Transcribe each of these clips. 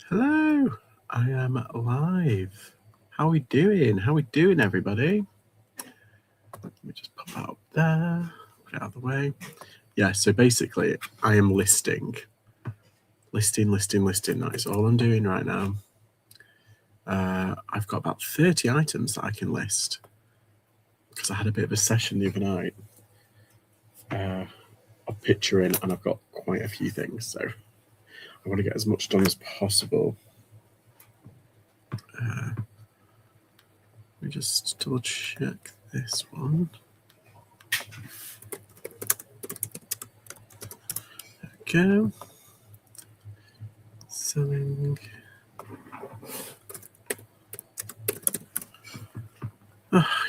Hello, I am live. How are we doing? How are we doing, everybody? Let me just pop that up there, put it out of the way. Yeah, so basically, I am listing. That is all I'm doing right now. I've got about 30 items that I can list because I had a bit of a session the other night of picturing, and I've got quite a few things, so I want to get as much done as possible. Let me just double check this one. There we go. Selling.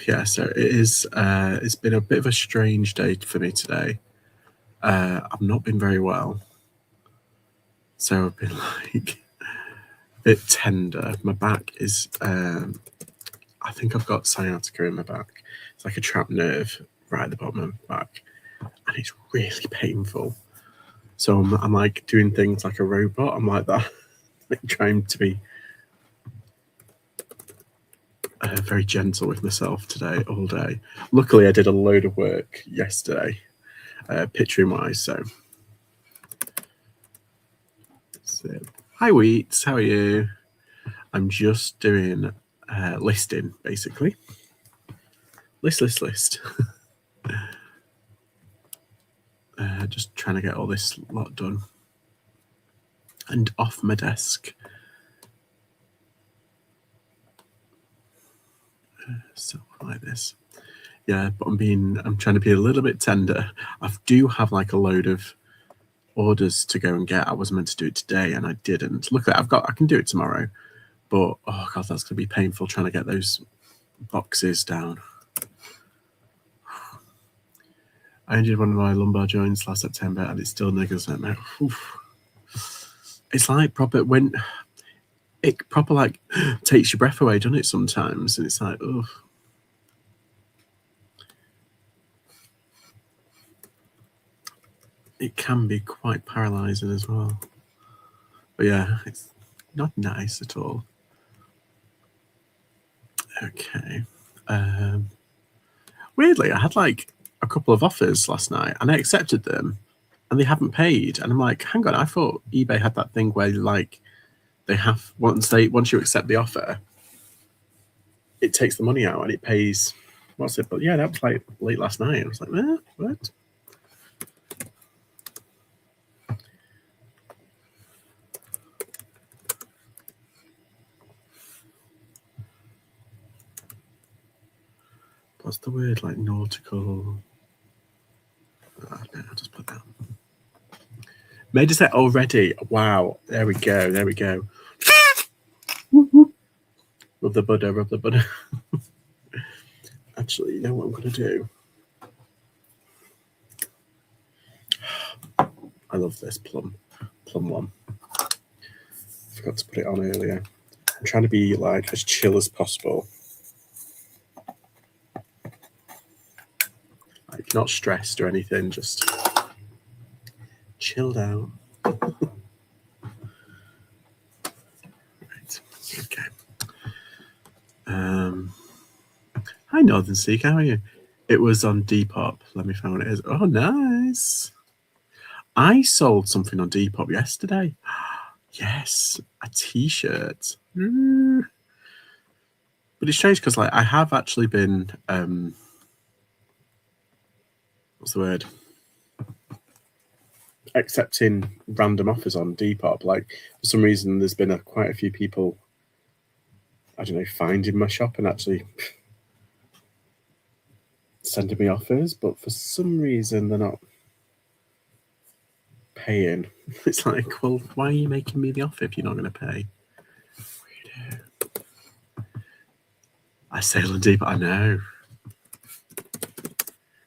Yeah, so it is. It's been a bit of a strange day for me today. I've not been very well, so I've been like a bit tender. My back is. I think I've got sciatica in my back. It's like a trapped nerve right at the bottom of my back, and it's really painful. So I'm like doing things like a robot. I'm like that, like trying to be very gentle with myself today, all day. Luckily, I did a load of work yesterday, picturing wise. So, hi Wheats, how are you? I'm just doing listing, basically. List. Just trying to get all this lot done and off my desk. So like this. Yeah, but I'm trying to be a little bit tender. I do have like a load of orders to go and get. I was meant to do it today and I didn't. Look, I can do it tomorrow, but oh god, that's gonna be painful trying to get those boxes down. I injured one of my lumbar joints last September and it still niggles at me. It's like proper when it proper like takes your breath away, doesn't it, sometimes? And it's like, oh. It can be quite paralysing as well. But yeah, it's not nice at all. Okay. Weirdly, I had like a couple of offers last night and I accepted them and they haven't paid. And I'm like, hang on, I thought eBay had that thing where like they have once you accept the offer, it takes the money out and it pays. What's it? But yeah, that was like late last night. I was like, what? What's the word? Like nautical. No, I'll just put that. Made a set already. Wow. There we go. Rub the butter. Actually, you know what I'm going to do? I love this plum one. Forgot to put it on earlier. I'm trying to be like as chill as possible. Like not stressed or anything, just chilled out. Right. Okay. Hi Northern Seek, how are you? It was on Depop. Let me find what it is. Oh, nice. I sold something on Depop yesterday. Yes, a t-shirt. But it's strange because like I have actually been what's the word? Accepting random offers on Depop. Like for some reason there's been quite a few people, I don't know, finding my shop and actually sending me offers, but for some reason they're not paying. It's like, well, why are you making me the offer if you're not going to pay? Weirdo. I sail on Depop. I know.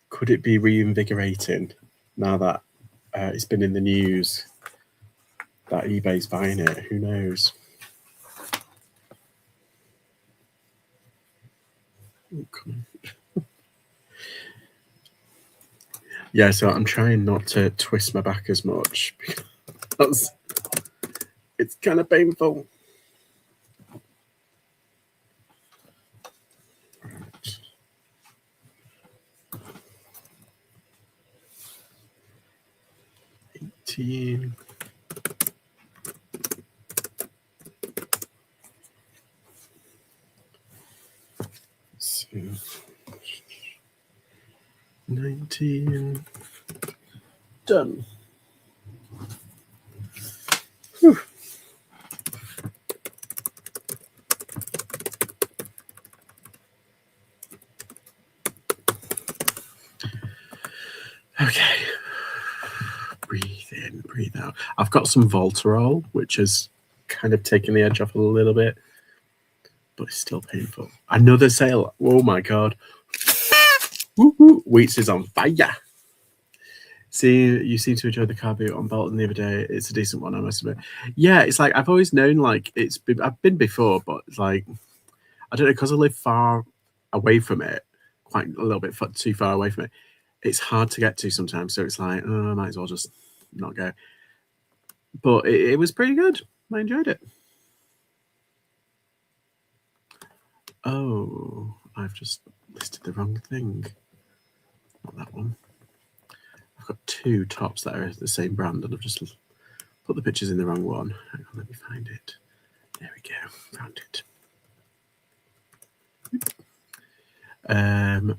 Could it be reinvigorating now that it's been in the news that eBay's buying it? Who knows? Oh, come on. Yeah, so I'm trying not to twist my back as much because It's kind of painful. $18. So 19. Done. Whew. Okay. Breathe in, breathe out. I've got some Voltarol, which has kind of taken the edge off a little bit, but it's still painful. Another sale. Oh my God. Woo-hoo. Wheats is on fire. See, you seem to enjoy the carboot on Bolton the other day. It's a decent one, I must admit. Yeah, it's like I've always known, like I've been before, but it's like I don't know, because I live far away from it, quite a little bit too far away from it. It's hard to get to sometimes, so it's like, oh, I might as well just not go. But it was pretty good. I enjoyed it. Oh, I've just listed the wrong thing. Not that one. I've got two tops that are the same brand, and I've just put the pictures in the wrong one. Hang on, let me find it. There we go. Found it.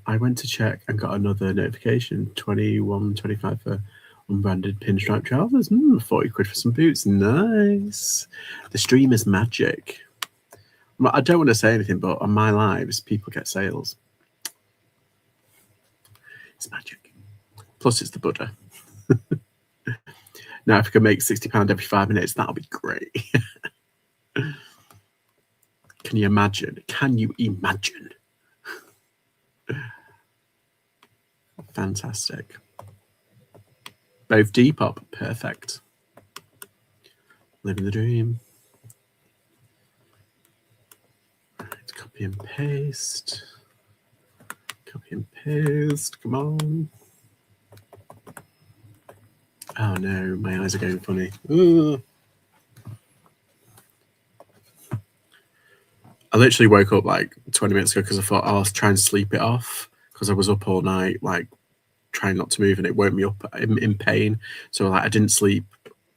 I went to check and got another notification, 21.25 for unbranded pinstripe trousers. 40 quid for some boots. Nice. The stream is magic. I don't want to say anything, but on my lives, people get sales. It's magic. Plus, it's the Buddha. Now, if I can make £60 every 5 minutes, that'll be great. Can you imagine? Can you imagine? Fantastic. Both Depop, perfect. Living the dream. Right, copy and paste. Copy and paste, come on. Oh no, my eyes are going funny. Ooh. I literally woke up like 20 minutes ago because I thought I'll try and sleep it off because I was up all night, like trying not to move, and it woke me up in pain. So like I didn't sleep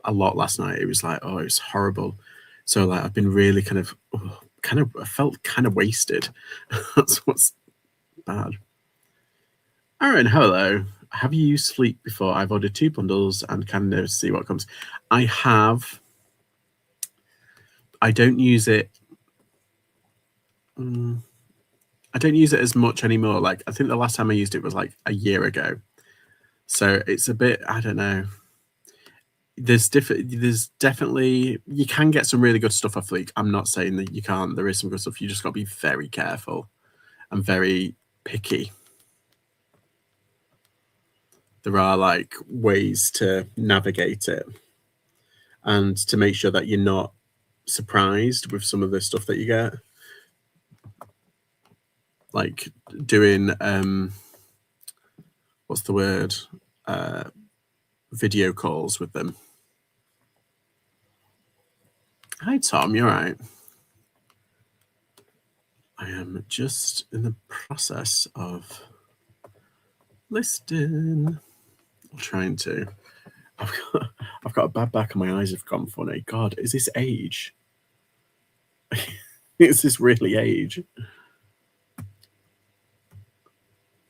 a lot last night. It was like, oh, it was horrible. So like I've been really I felt kind of wasted. That's what's bad. Aaron, hello. Have you used Fleet before? I've ordered 2 bundles and kind of see what comes. I have. I don't use it. I don't use it as much anymore. Like I think the last time I used it was like a year ago. So it's a bit, I don't know. There's definitely, you can get some really good stuff off Fleek. I'm not saying that you can't. There is some good stuff. You just got to be very careful and very picky. There are like ways to navigate it and to make sure that you're not surprised with some of the stuff that you get. Like doing, what's the word? Video calls with them. Hi, Tom, you're right. I am just in the process of listing. I'm trying to. I've got a bad back and my eyes have gone funny. God, is this age? Is this really age?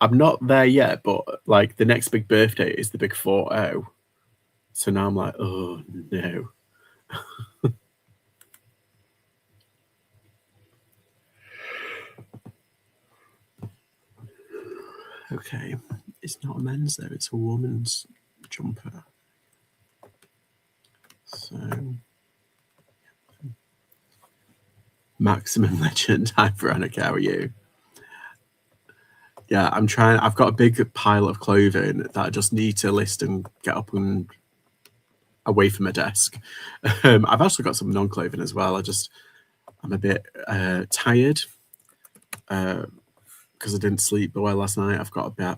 I'm not there yet, but like the next big birthday is the big 40. So now I'm like, oh no. Okay, it's not a men's though, it's a woman's jumper. So, Maximum Legend. Hi, Veronica, how are you? Yeah, I'm trying. I've got a big pile of clothing that I just need to list and get up and away from my desk. I've also got some non-clothing as well. I'm a bit tired because I didn't sleep well last night. I've got a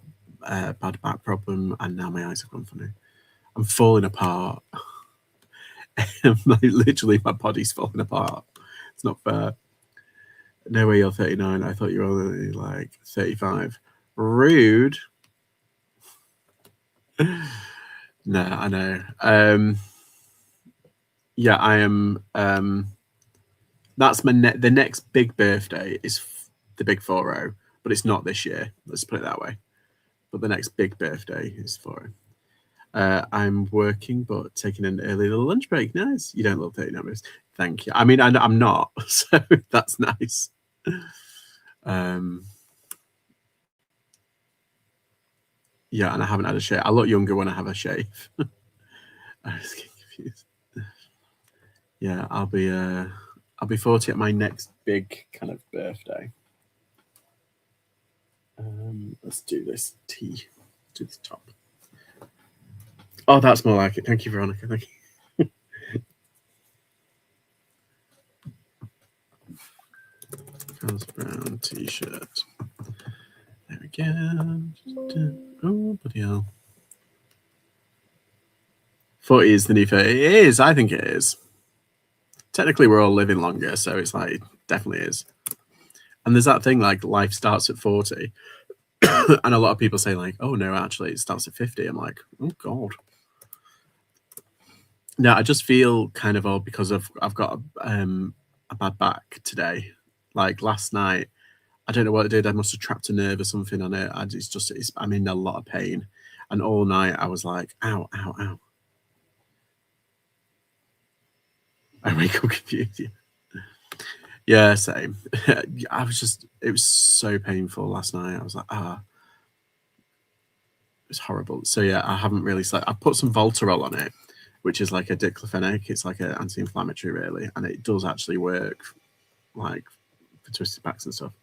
bad back problem, and now my eyes have gone funny. I'm falling apart. Like, literally, my body's falling apart. It's not fair. No way you're 39. I thought you were only like 35. Rude. No, I know. Yeah, I am. That's the next big birthday is the big 40, but it's not this year. Let's put it that way. But the next big birthday is 40. I'm working, but taking an early little lunch break. Nice. You don't love 30 numbers. Thank you. I mean, I'm not, so that's nice. Yeah, and I haven't had a shave. I look younger when I have a shave. I was getting confused. Yeah, I'll be 40 at my next big kind of birthday. Let's do this tea. Do this top. Oh, that's more like it. Thank you, Veronica. Thank you. Carl's brown t-shirt. There we go. Oh, bloody hell. 40 is the new 30. It is. I think it is. Technically, we're all living longer, so it's like, definitely is. And there's that thing like life starts at 40. And a lot of people say like, oh, no, actually, it starts at 50. I'm like, oh, God. No, I just feel kind of old because I've got a bad back today. Like last night, I don't know what I did. I must have trapped a nerve or something on it. I'm in a lot of pain. And all night I was like, ow, ow, ow. I wake up confused. Yeah, same. It was so painful last night. I was like, it was horrible. So yeah, I haven't really slept. I put some Voltarol on it, which is like a diclofenac. It's like an anti-inflammatory, really, and it does actually work, like for twisted backs and stuff.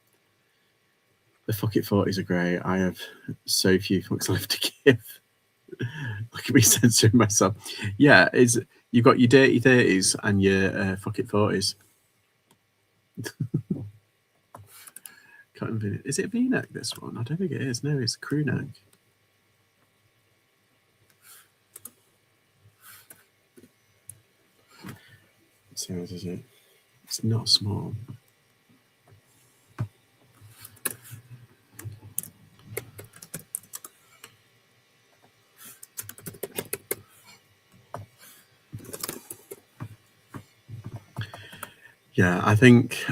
The fuck it 40s are great. I have so few fucks left to give. Look at me censoring myself. Yeah, you've got your dirty 30s and your fuck it 40s. Is it V-neck, this one? I don't think it is. No, it's crew neck. So is it? It's not small. Yeah, I think,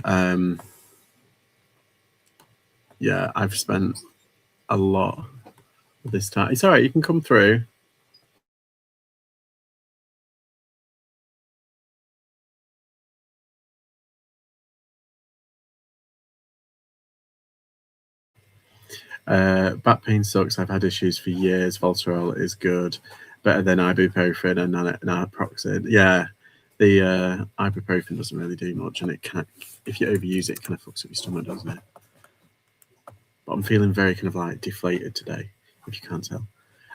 yeah, I've spent a lot of this time. It's all right, you can come through. Back pain sucks. I've had issues for years. Voltarol is good. Better than ibuprofen and naproxen. Yeah, the ibuprofen doesn't really do much, and it can, if you overuse it, it kind of fucks up your stomach, doesn't it? But I'm feeling very kind of like deflated today, if you can't tell.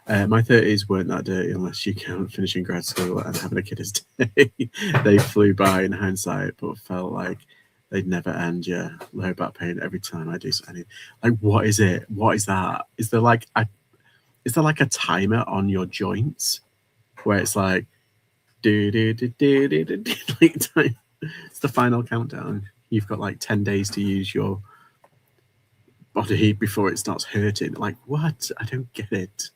My 30s weren't that dirty unless you count finishing grad school and having a kid as day. They flew by in hindsight, but felt like they'd never end. Yeah, low back pain every time I do anything. Like, what is it? What is that? Is there like a timer on your joints where it's like like time? It's the final countdown. You've got like 10 days to use your body before it starts hurting. Like, what? I don't get it.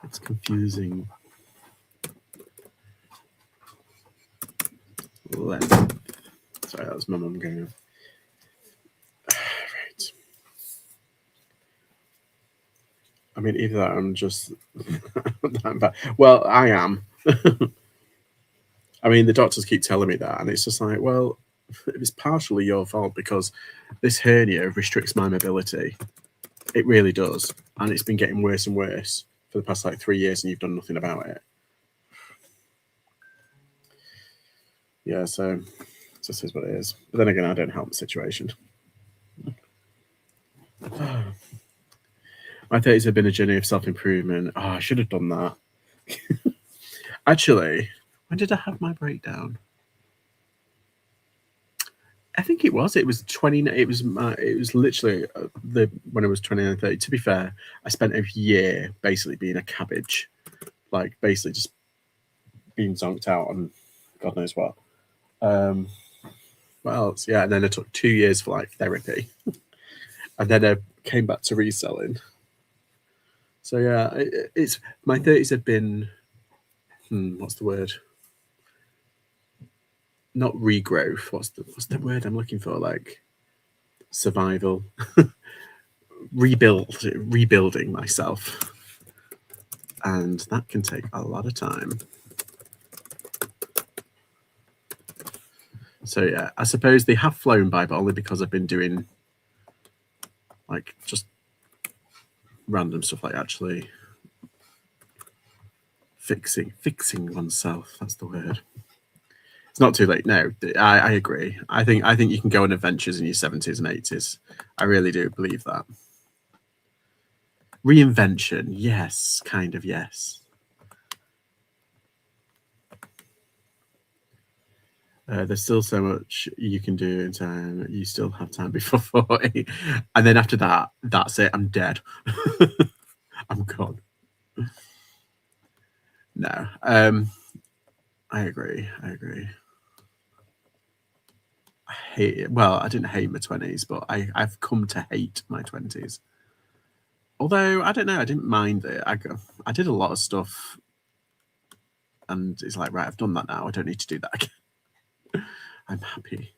It's confusing. Sorry, that was my mum going. Right. I mean, either that or I'm just that bad. Well, I am. I mean, the doctors keep telling me that, and it's just like, well, it's partially your fault because this hernia restricts my mobility. It really does, and it's been getting worse and worse for the past like 3 years, and you've done nothing about it. Yeah, so it just is what it is. But then again, I don't help the situation. My 30s have been a journey of self-improvement. Oh, I should have done that. Actually, when did I have my breakdown? I think it was 20. It was literally when I was 29, 30. To be fair, I spent a year basically being a cabbage. like basically just being zonked out on God knows what. What else? Yeah, and then I took 2 years for like therapy, and then I came back to reselling. So yeah, it's my 30s have been, what's the word? Not regrowth. What's the word I'm looking for? Like survival, rebuilding myself, and that can take a lot of time. So yeah, I suppose they have flown by, but only because I've been doing like just random stuff, like actually fixing oneself. That's the word. It's not too late. No, I agree. I think you can go on adventures in your 70s and 80s. I really do believe that. Reinvention, yes, kind of, yes. There's still so much you can do in time. You still have time before 40. And then after that, that's it. I'm dead. I'm gone. No. I agree. I hate it. Well, I didn't hate my 20s, but I've come to hate my 20s. Although, I don't know, I didn't mind it. I did a lot of stuff, and it's like, right, I've done that now. I don't need to do that again. I'm happy.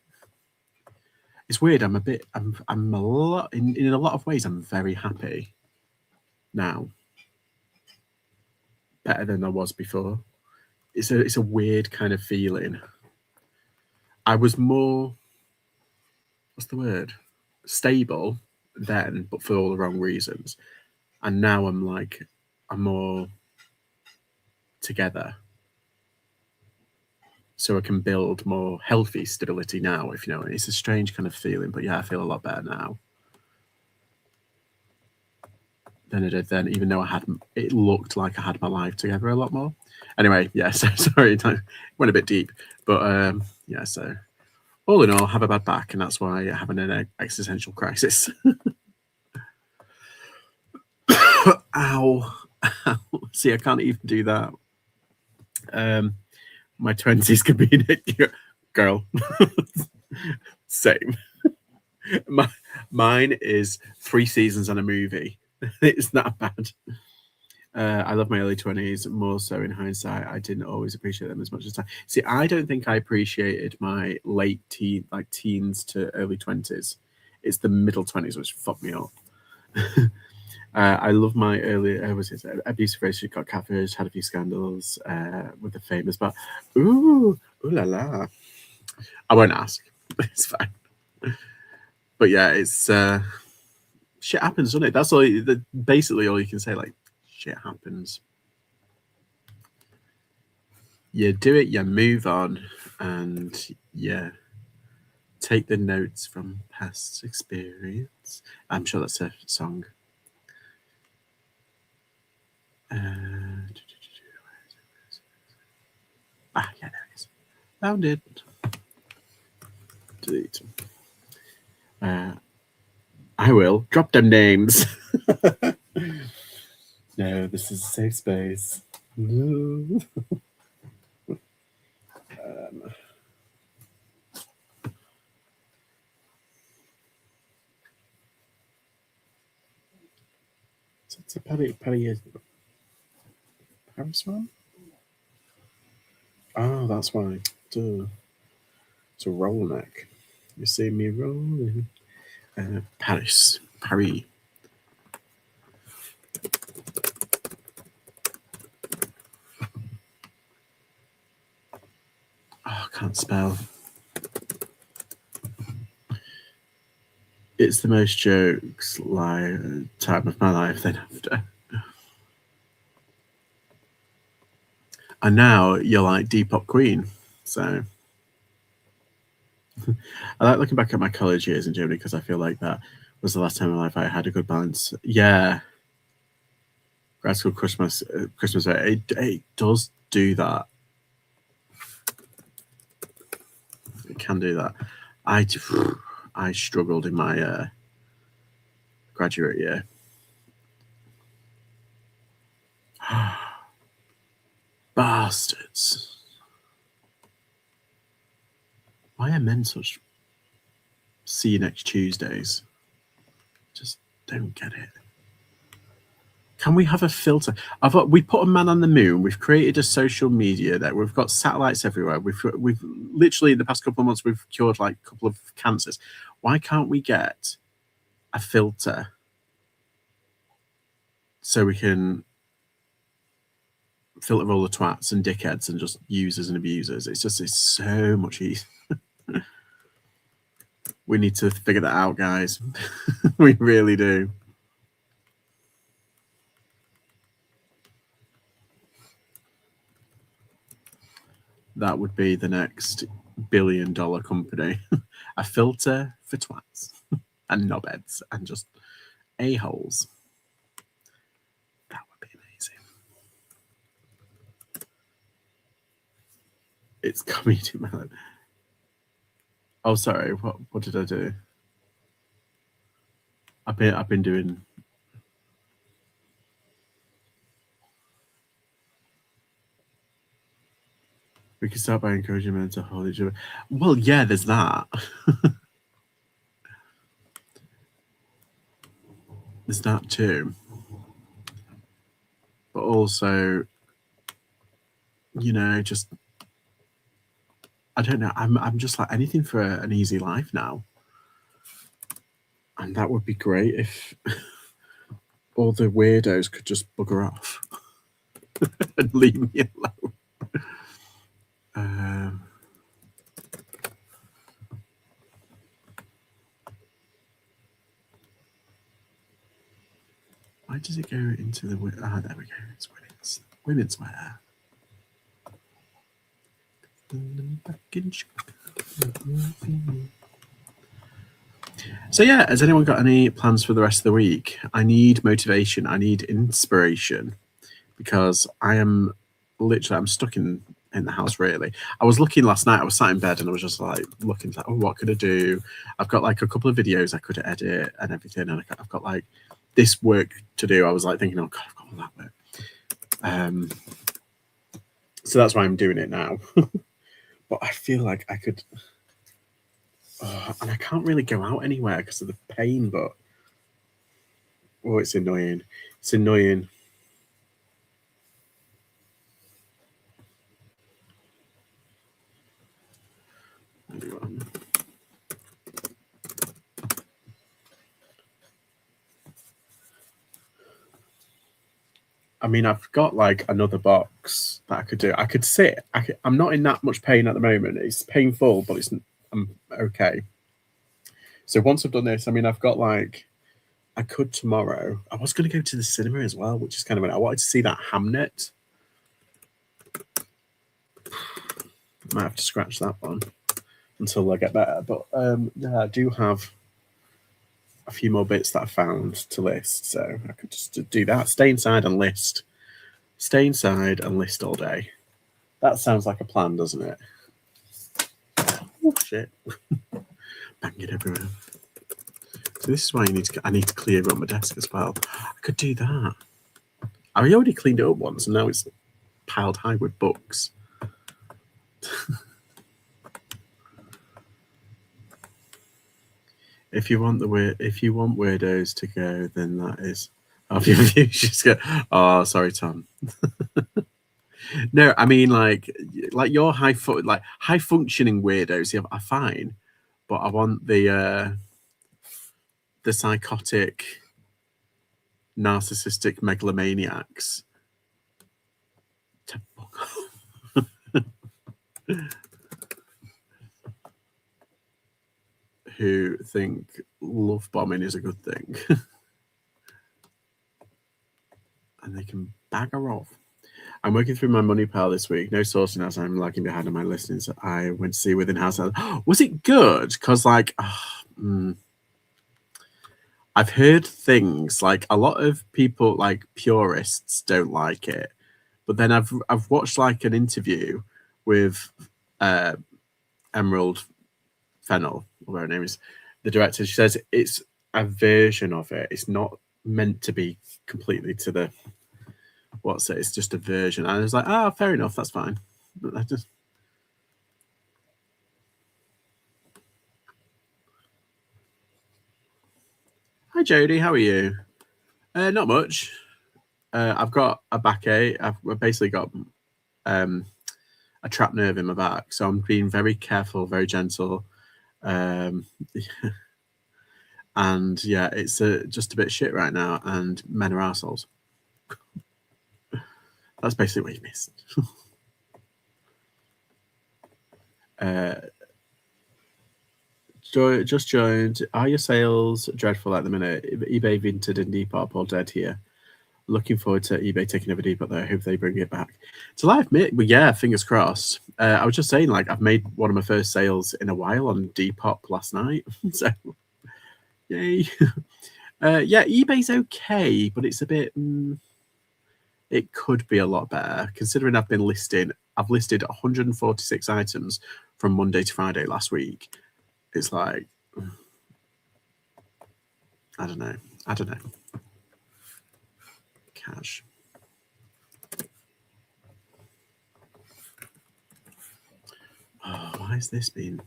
It's weird. I'm a lot, in a lot of ways, I'm very happy now. Better than I was before. It's a weird kind of feeling. I was more, what's the word? Stable then, but for all the wrong reasons. And now I'm more together. So I can build more healthy stability now, if you know. It's a strange kind of feeling, but yeah, I feel a lot better now than I did then, even though it looked like I had my life together a lot more. Anyway, yeah, so sorry, I went a bit deep, but yeah, so all in all, I have a bad back, and that's why I'm having an existential crisis. Ow. See, I can't even do that. My 20s could be an girl. Same. Mine is 3 seasons and a movie. It's that bad. I love my early 20s more so in hindsight. I didn't always appreciate them as much as I. See, I don't think I appreciated my late teens to early 20s. It's the middle 20s which fucked me up. I love my early abusive relationship, got catfished, had a few scandals with the famous, but ooh la la. I won't ask. It's fine. But yeah, it's shit happens, doesn't it? That's all. Basically, all you can say. Like, shit happens. You do it. You move on, and yeah, take the notes from past experience. I'm sure that's a song. Yeah, there it is. Found it. Delete. I will drop them names. No, this is a safe space. No. It's a Paris one? Oh, that's why. Duh. It's a roll neck. You see me rolling. Paris. Oh, I can't spell. It's the most jokes time of my life then after. And now you're like Depop Queen. So I like looking back at my college years in Germany because I feel like that was the last time in my life I had a good balance. Yeah. Grad school Christmas, it does do that. It can do that. I struggled in my graduate year. Bastards. Why are men such see you next Tuesdays? Just don't get it. Can we have a filter? We put a man on the moon. We've created a social media that we've got satellites everywhere. We've literally in the past couple of months we've cured like a couple of cancers. Why can't we get a filter so we can filter all the twats and dickheads and just users and abusers? It's so much easier. We need to figure that out, guys. We really do. That would be the next billion-dollar company. A filter for twats and knobheads and just a-holes. That would be amazing. It's comedy melon. Oh, sorry. What did I do? I've been doing. We can start by encouraging men to hold each other. Well, yeah, there's that. There's that too. But also, just I don't know. I'm just like anything for an easy life now. And that would be great if all the weirdos could just bugger off and leave me alone. Why does it go into the... there we go. It's women's wear. So yeah, has anyone got any plans for the rest of the week? I need motivation. I need inspiration because I'm stuck in the house really. I was looking last night. I was sat in bed and I was just like looking like, oh, what could I do? I've got like a couple of videos I could edit and everything, and I've got like this work to do. I was like thinking, oh God, I've got all that work. So that's why I'm doing it now. But I feel like I could, and I can't really go out anywhere because of the pain. But it's annoying. It's annoying. I mean, I've got like another box that I could do. I could sit. I'm not in that much pain at the moment. It's painful, but I'm okay. So once I've done this, I mean, I've got like, I could tomorrow. I was going to go to the cinema as well, which is kind of, I wanted to see that Hamnet. Might have to scratch that one until I get better. But yeah, I do have a few more bits that I found to list. So I could just do that. Stay inside and list. Stay inside and list all day. That sounds like a plan, doesn't it? Oh, shit. Banging everywhere. So this is why I need to clear up my desk as well. I could do that. I already cleaned it up once and now it's piled high with books. If you want weirdos to go, then that is. You just go. Oh, sorry, Tom. No, I mean like your high functioning weirdos. Yeah, are fine, but I want the psychotic, narcissistic megalomaniacs to fuck off. Who think love bombing is a good thing. And they can bagger off. I'm working through my money pile this week. No sourcing as I'm lagging behind on my listings. I went to see Within House. Was it good? Because like, I've heard things like a lot of people, like purists, don't like it. But then I've watched like an interview with Emerald Fennell, or her name is, the director. She says it's a version of it. It's not meant to be completely to the what's it? It's just a version. And I was like, ah, fair enough, that's fine. But I just. Hi Jodie, how are you? Not much. I've got a backache. I've basically got a trapped nerve in my back, so I'm being very careful, very gentle. And yeah, it's just a bit shit right now, and men are assholes. That's basically what you missed. Just joined. Are your sales dreadful at the minute? eBay, Vinted, and Depop all dead here. Looking forward to eBay taking over Depop though. I hope they bring it back to life. Well, yeah, fingers crossed. I was just saying, like, I've made one of my first sales in a while on Depop last night. So, yay. Yeah, eBay's okay, but it's a bit. It could be a lot better considering I've listed 146 items from Monday to Friday last week. It's like, I don't know. Cash. Oh, why has this been?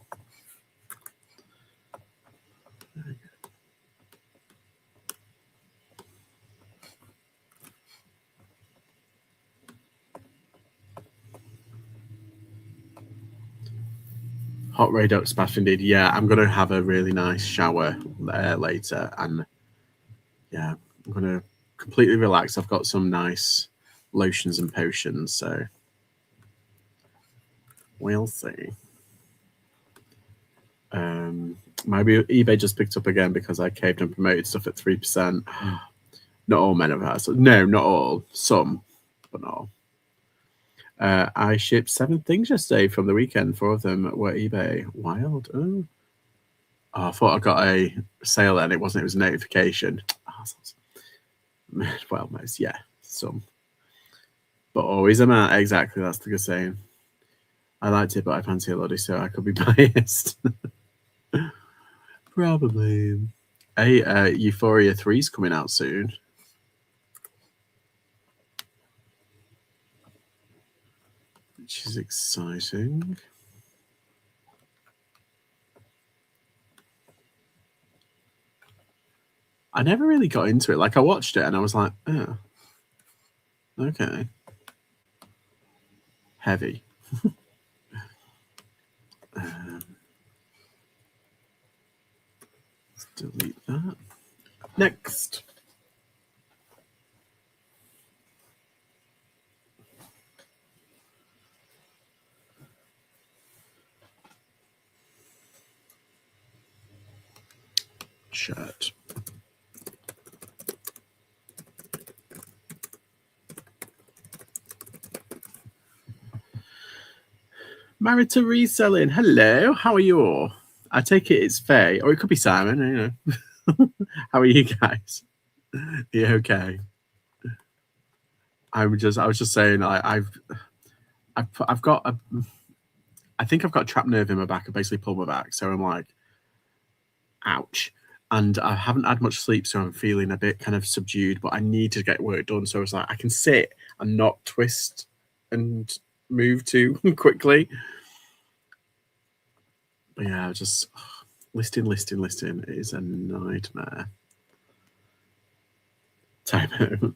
Hot Radox bath indeed. Yeah, I'm going to have a really nice shower later. And yeah, I'm going to completely relax. I've got some nice lotions and potions. So we'll see. Maybe eBay just picked up again because I caved and promoted stuff at 3%. Not all men have had. No, not all. Some, but not all. I shipped 7 things yesterday from the weekend. 4 of them were eBay. Wild. Oh, I thought I got a sale and it wasn't. It was a notification. Well, most, yeah, some. But always a man. Exactly, that's the good saying. I liked it, but I fancy a lottie, so I could be biased. Probably. Hey, Euphoria 3's coming out soon. Which is exciting. I never really got into it. Like, I watched it and I was like, oh, okay. Heavy. Let's delete that. Next. Shirt. Married to reselling. Hello, how are you all? I take it it's Faye, or it could be Simon. You know. How are you guys? Are you okay? I was just saying. I've got a. I think I've got a trapped nerve in my back. I basically pulled my back, so I'm like, ouch. And I haven't had much sleep, so I'm feeling a bit kind of subdued. But I need to get work done, so it's like I can sit and not twist and move too quickly. But yeah, just listing. It is a nightmare. Typo.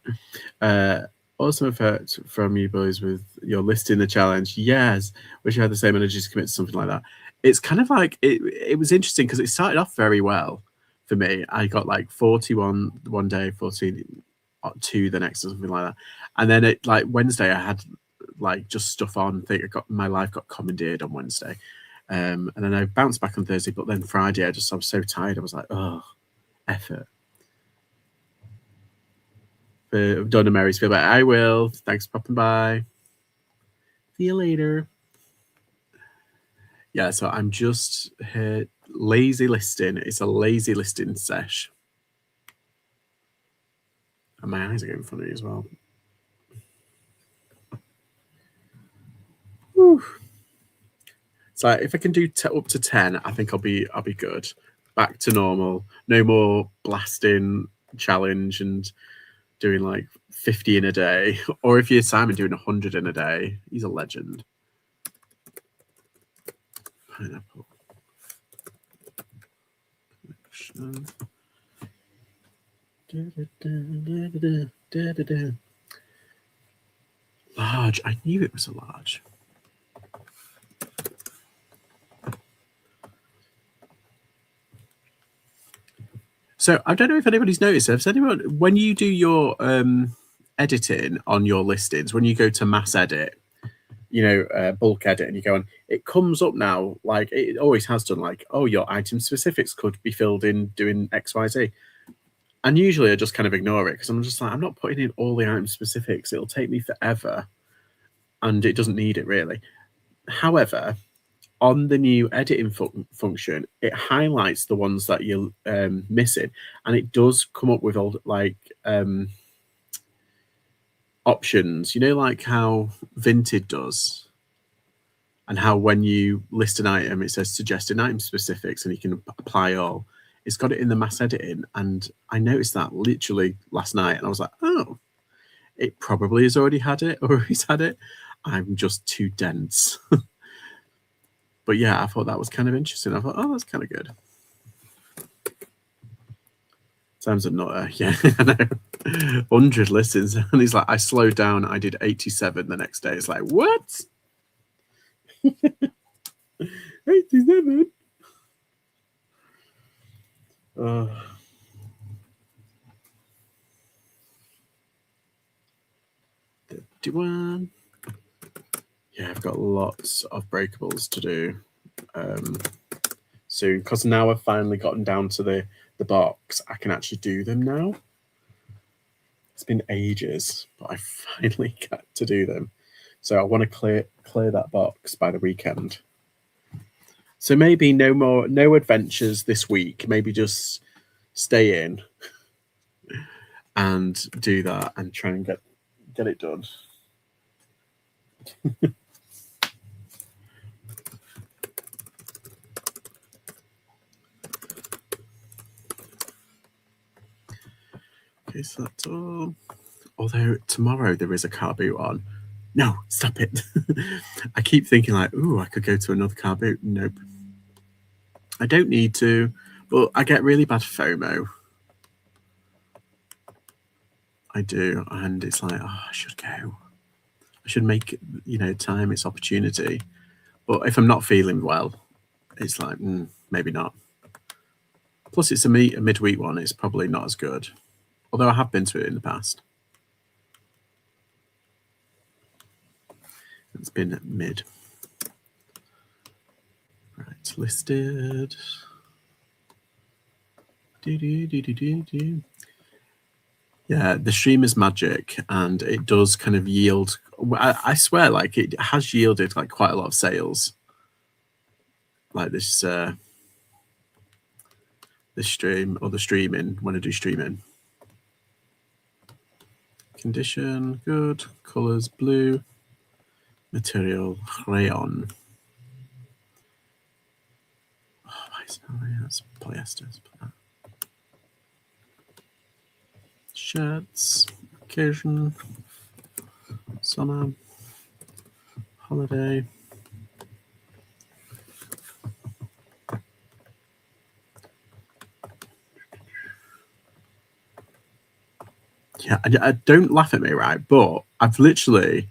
Awesome effect from you boys with your listing the challenge. Yes, wish I had the same energy to commit to something like that. It's kind of like it was interesting because it started off very well for me. I got like 41 one day, 42 the next, or something like that. And then it like Wednesday, I had like just stuff on. I think my life got commandeered on Wednesday. And then I bounced back on Thursday, but then Friday, I was so tired. I was like, oh, effort. Donna Mary's feel like I will. Thanks for popping by. See you later. Yeah, so I'm just here lazy listing. It's a lazy listing sesh. And my eyes are getting funny as well. Whew. So if I can do up to 10, I think I'll be good. Back to normal. No more blasting challenge and doing like 50 in a day, or if you're Simon doing 100 in a day, he's a legend. Pineapple. Large. I knew it was a large. So I don't know if anybody's noticed. Has anyone, when you do your editing on your listings, when you go to mass edit, bulk edit, and you go on, it comes up now, like it always has done, like, oh, your item specifics could be filled in doing XYZ. And usually I just kind of ignore it because I'm just like, I'm not putting in all the item specifics. It'll take me forever and it doesn't need it really. However, on the new editing function, it highlights the ones that you're missing, and it does come up with all like options, like how Vinted does, and how when you list an item, it says suggested item specifics and you can apply all. It's got it in the mass editing, and I noticed that literally last night, and I was like, oh, it probably has already had it, or he's had it. I'm just too dense. But yeah, I thought that was kind of interesting. I thought, oh, that's kind of good. Sam's a nutter. Yeah, I know. 100 listens. And he's like, I slowed down. I did 87 the next day. It's like, what? 87? $51. Yeah, I've got lots of breakables to do soon, because now I've finally gotten down to the box. I can actually do them now. It's been ages, but I finally got to do them. So I want to clear that box by the weekend. So maybe no adventures this week. Maybe just stay in and do that and try and get it done. Okay, so that's all. Although tomorrow there is a carboot on. No, stop it. I keep thinking like, ooh, I could go to another carboot. Nope. I don't need to, but I get really bad FOMO. I do, and it's like, oh, I should go. I should make, time its opportunity. But if I'm not feeling well, it's like, maybe not. Plus, it's a midweek one. It's probably not as good. Although I have been to it in the past. It's been mid. Right, listed. Yeah, the stream is magic, and it does kind of yield. I swear, like it has yielded like quite a lot of sales. Like this stream or the streaming when I do streaming. Condition good, colors blue, material rayon. Oh, why is it not rayon? It's polyester. Shirts, occasion, summer, holiday. Yeah, I don't laugh at me, right? But I've literally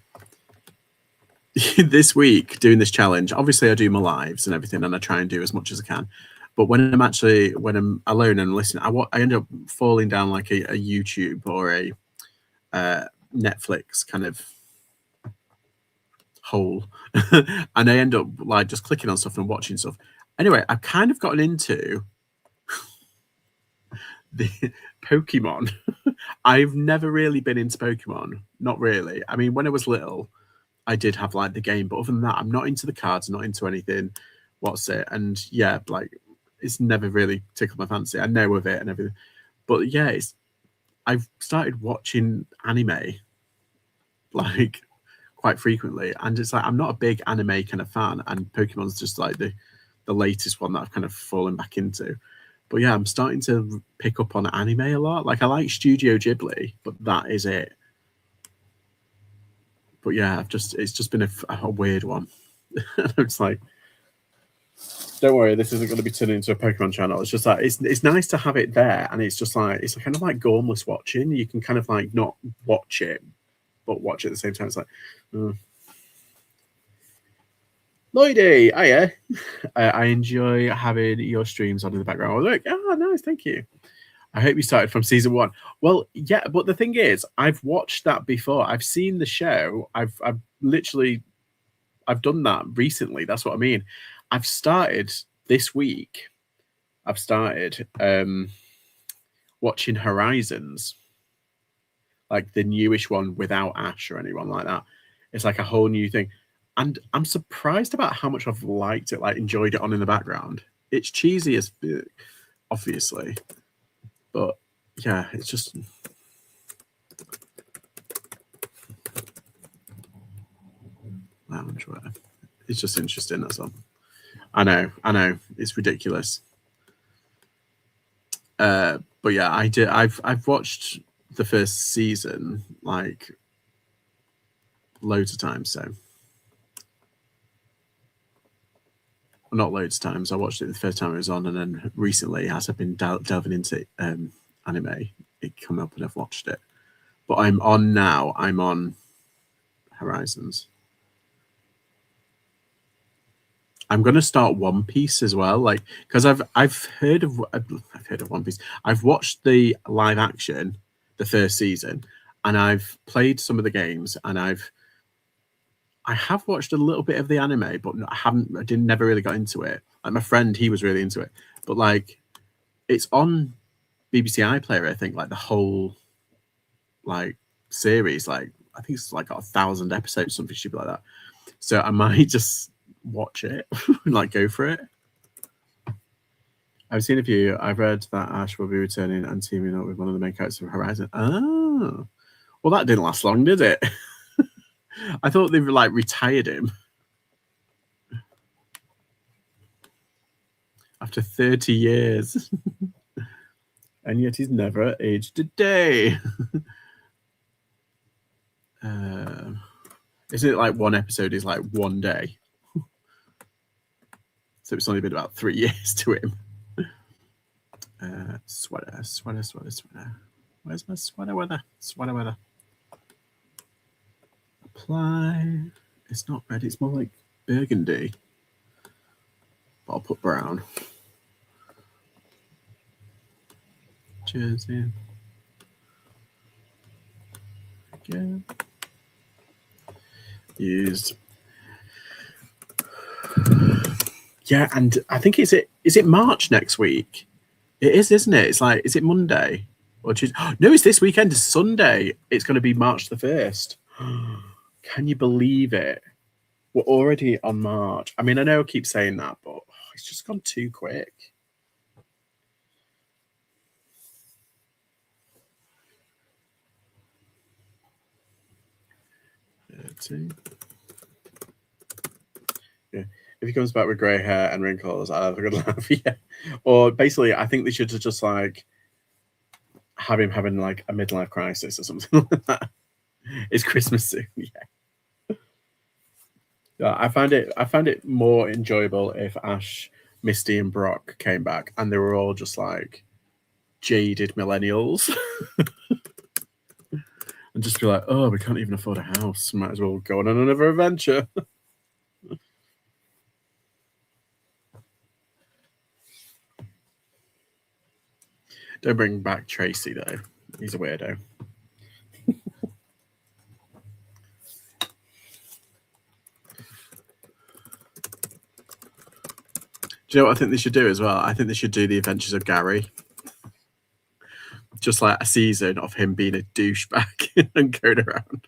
this week doing this challenge. Obviously, I do my lives and everything, and I try and do as much as I can. But when I'm alone and listening, I end up falling down like a YouTube or a Netflix kind of hole, and I end up like just clicking on stuff and watching stuff. Anyway, I've kind of gotten into the Pokemon. I've never really been into Pokemon. Not really. I mean, when I was little, I did have like the game, but other than that, I'm not into the cards, not into anything. What's it? And yeah, like it's never really tickled my fancy. I know of it and everything, but yeah, I've started watching anime like quite frequently, and it's like I'm not a big anime kind of fan, and Pokemon's just like the latest one that I've kind of fallen back into. But yeah, I'm starting to pick up on anime a lot. Like I like Studio Ghibli, but that is it. But yeah, it's just been a weird one. It's like, don't worry, this isn't going to be turned into a Pokemon channel. It's just like it's nice to have it there, and it's just like it's kind of like gormless watching. You can kind of like not watch it, but watch it at the same time. It's like, Lloydie, hiya. I enjoy having your streams on in the background. I was like, oh, nice, thank you. I hope you started from season 1. Well, yeah, but the thing is, I've watched that before. I've seen the show. I've done that recently. That's what I mean. I've started this week. I've started watching Horizons, like the newish one without Ash or anyone like that. It's like a whole new thing. And I'm surprised about how much I've liked it, like enjoyed it on in the background. It's cheesy as obviously, but yeah, it's just loungewear. It's just interesting, that's all. I know, it's ridiculous. But yeah, I've watched the first season like loads of times, so well, not loads of times. I watched it the first time it was on, and then recently, as I've been delving into anime, it came up and I've watched it. But I'm on now. I'm on Horizons. I'm gonna start One Piece as well, like because I've heard of One Piece. I've watched the live action, the first season, and I've played some of the games, and I have watched a little bit of the anime, but I never really got into it. Like my friend, he was really into it, but like it's on BBC iPlayer, I think, like the whole like series, like I think it's like got 1,000 episodes, something stupid like that. So I might just watch it, like go for it. I've seen a few. I've read that Ash will be returning and teaming up with one of the main characters of Horizon. Oh, well, that didn't last long, did it? I thought they like retired him after 30 years, and yet he's never aged a day. Isn't it like one episode is like one day? So it's only been about 3 years to him. Sweater. Where's my sweater weather? Sweater weather. Apply. It's not red. It's more like burgundy. But I'll put brown. Jersey. Again. Used. Yeah, and I think is it March next week? It is, isn't it? It's like, is it Monday or Tuesday? No, it's this weekend. It's Sunday. It's going to be March the 1st. Can you believe it? We're already on March. I mean, I know I keep saying that, but it's just gone too quick. Yeah. If he comes back with grey hair and wrinkles, I'll have a good laugh. Yeah. Or basically, I think they should just like have him having like a midlife crisis or something like that. It's Christmas soon. Yeah. Yeah, I found it more enjoyable if Ash, Misty, and Brock came back and they were all just like jaded millennials. And just be like, oh, we can't even afford a house. Might as well go on another adventure. Don't bring back Tracy, though. He's a weirdo. Do you know what I think they should do as well? I think they should do the Adventures of Gary. Just like a season of him being a douchebag and going around.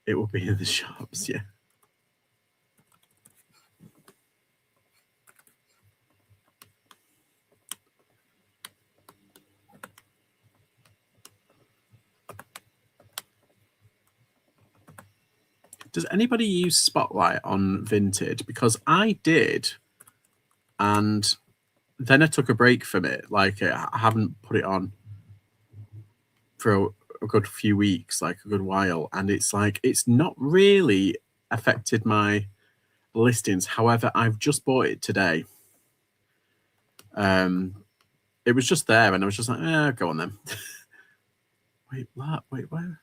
It will be in the shops, yeah. Does anybody use Spotlight on Vinted? Because I did And then I took a break from it. Like I haven't put it on for a good few weeks, like a good while. And it's like, it's not really affected my listings. However, I've just bought it today. It was just there and I was just like, go on then. Wait, what? Wait, where?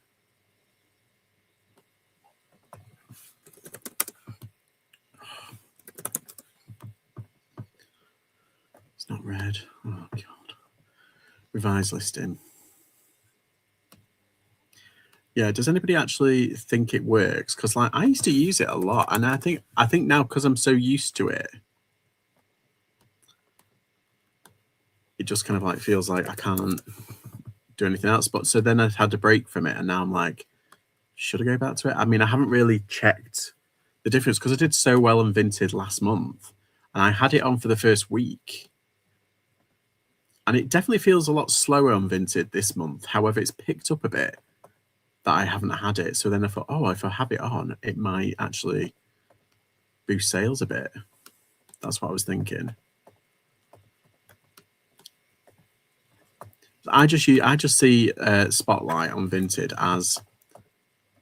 It's not red. Oh, God. Revise listing. Yeah, does anybody actually think it works? Because like I used to use it a lot, and I think now because I'm so used to it, it just kind of like feels like I can't do anything else. But so then I had a break from it, and now I'm like, should I go back to it? I mean, I haven't really checked the difference because I did so well on Vinted last month, and I had it on for the first week, and it definitely feels a lot slower on Vinted this month. However, it's picked up a bit that I haven't had it. So then I thought, oh, if I have it on, it might actually boost sales a bit. That's what I was thinking. I just see Spotlight on Vinted as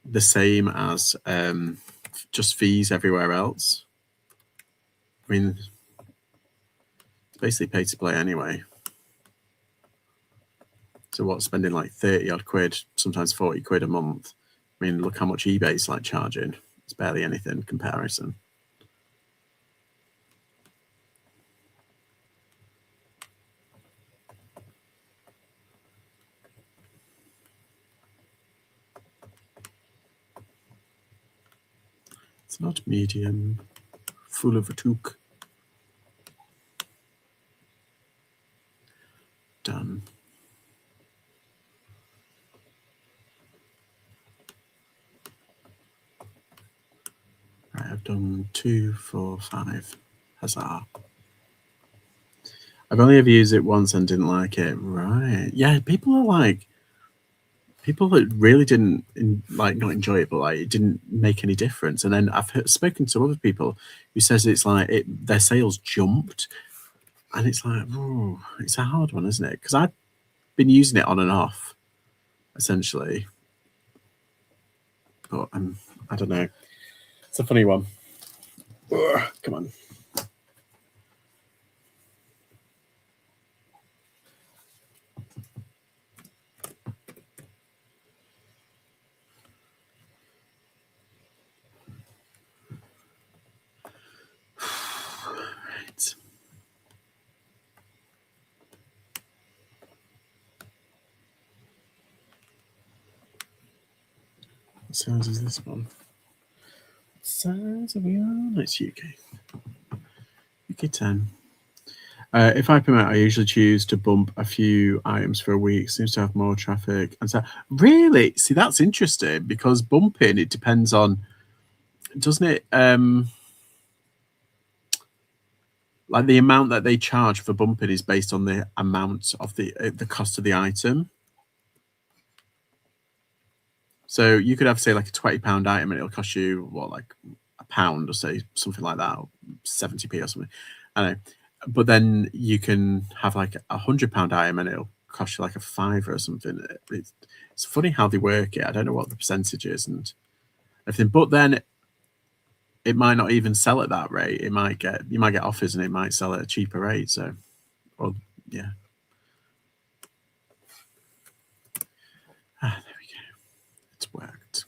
the same as just fees everywhere else. I mean, it's basically pay to play anyway. So what, spending like 30 odd quid, sometimes 40 quid a month. I mean, look how much eBay's like charging. It's barely anything in comparison. It's not medium. Full of a toque. Done. Right, I've done 2, 4, 5. Huzzah. I've only ever used it once and didn't like it. Right. Yeah, people that really didn't not enjoy it, but like it didn't make any difference. And then I've spoken to other people who says it's like their sales jumped, and it's like, oh, it's a hard one, isn't it? Because I've been using it on and off, essentially, but I don't know. It's a funny one. Ugh, come on. Right. What size is this one? What size are we on? It's UK. UK 10. If I promote, I usually choose to bump a few items for a week. Seems to have more traffic. And so, really, see, that's interesting because bumping, it depends on, doesn't it? Like the amount that they charge for bumping is based on the amount of the cost of the item. So you could have, say, like a £20 item, and it'll cost you what, like £1, or say something like that, or 70p or something. I don't know. But then you can have like a £100 item, and it'll cost you like a £5 or something. It's funny how they work it. I don't know what the percentage is and everything. But then it might not even sell at that rate. You might get offers, and it might sell at a cheaper rate. So, or yeah. There we go. It's worked.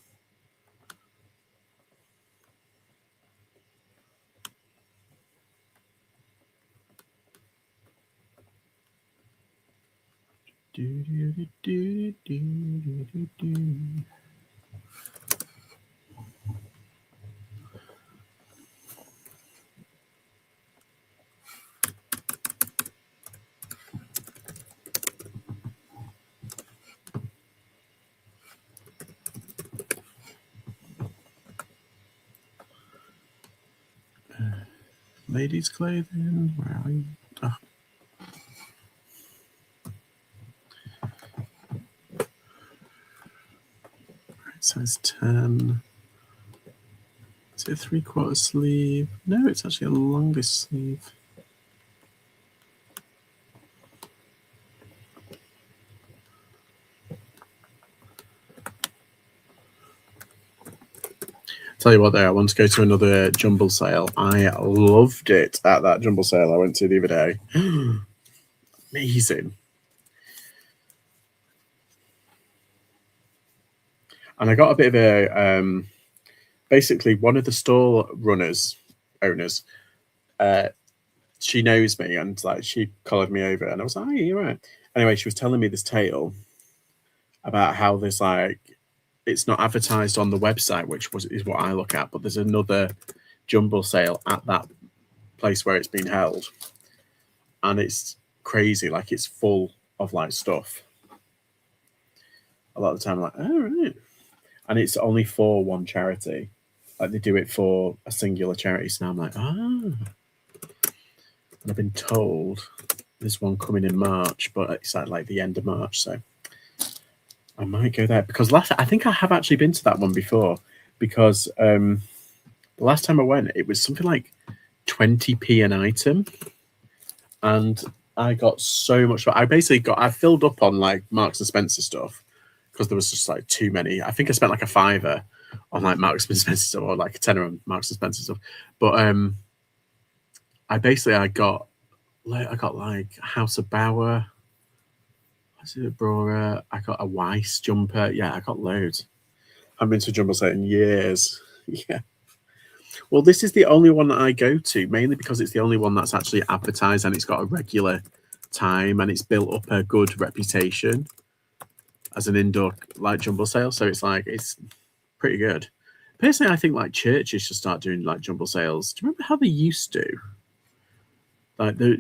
Ladies' clothing. Where are you? Oh. Right, size 10. Is it a 3/4 sleeve? No, it's actually a longer sleeve. Tell you what, though, I want to go to another jumble sale. I loved it at that jumble sale I went to the other day. Amazing. And I got a bit of a basically one of the store owners, she knows me, and like she collared me over, and I was like, "Hey, you're right." Anyway, she was telling me this tale about how there's like it's not advertised on the website, which is what I look at, but there's another jumble sale at that place where it's been held, and it's crazy. Like it's full of like stuff. A lot of the time, I'm like, "Oh, right," and it's only for one charity. Like they do it for a singular charity. So now I'm like, and I've been told there's one coming in March, but it's at like the end of March, so I might go there because I think I have actually been to that one before because the last time I went, it was something like 20p an item, and I got so much. I filled up on like Marks and Spencer stuff because there was just like too many. I think I spent like a £5 on like Marks and Spencer stuff, or like a £10 on Marks and Spencer stuff. But I got like House of Bauer. Brora. I got a Weiss jumper. Yeah, I got loads. I haven't been to a jumble sale in years. Yeah. Well, this is the only one that I go to, mainly because it's the only one that's actually advertised and it's got a regular time and it's built up a good reputation as an indoor like jumble sale. So it's like it's pretty good. Personally, I think like churches should start doing like jumble sales. Do you remember how they used to? Like they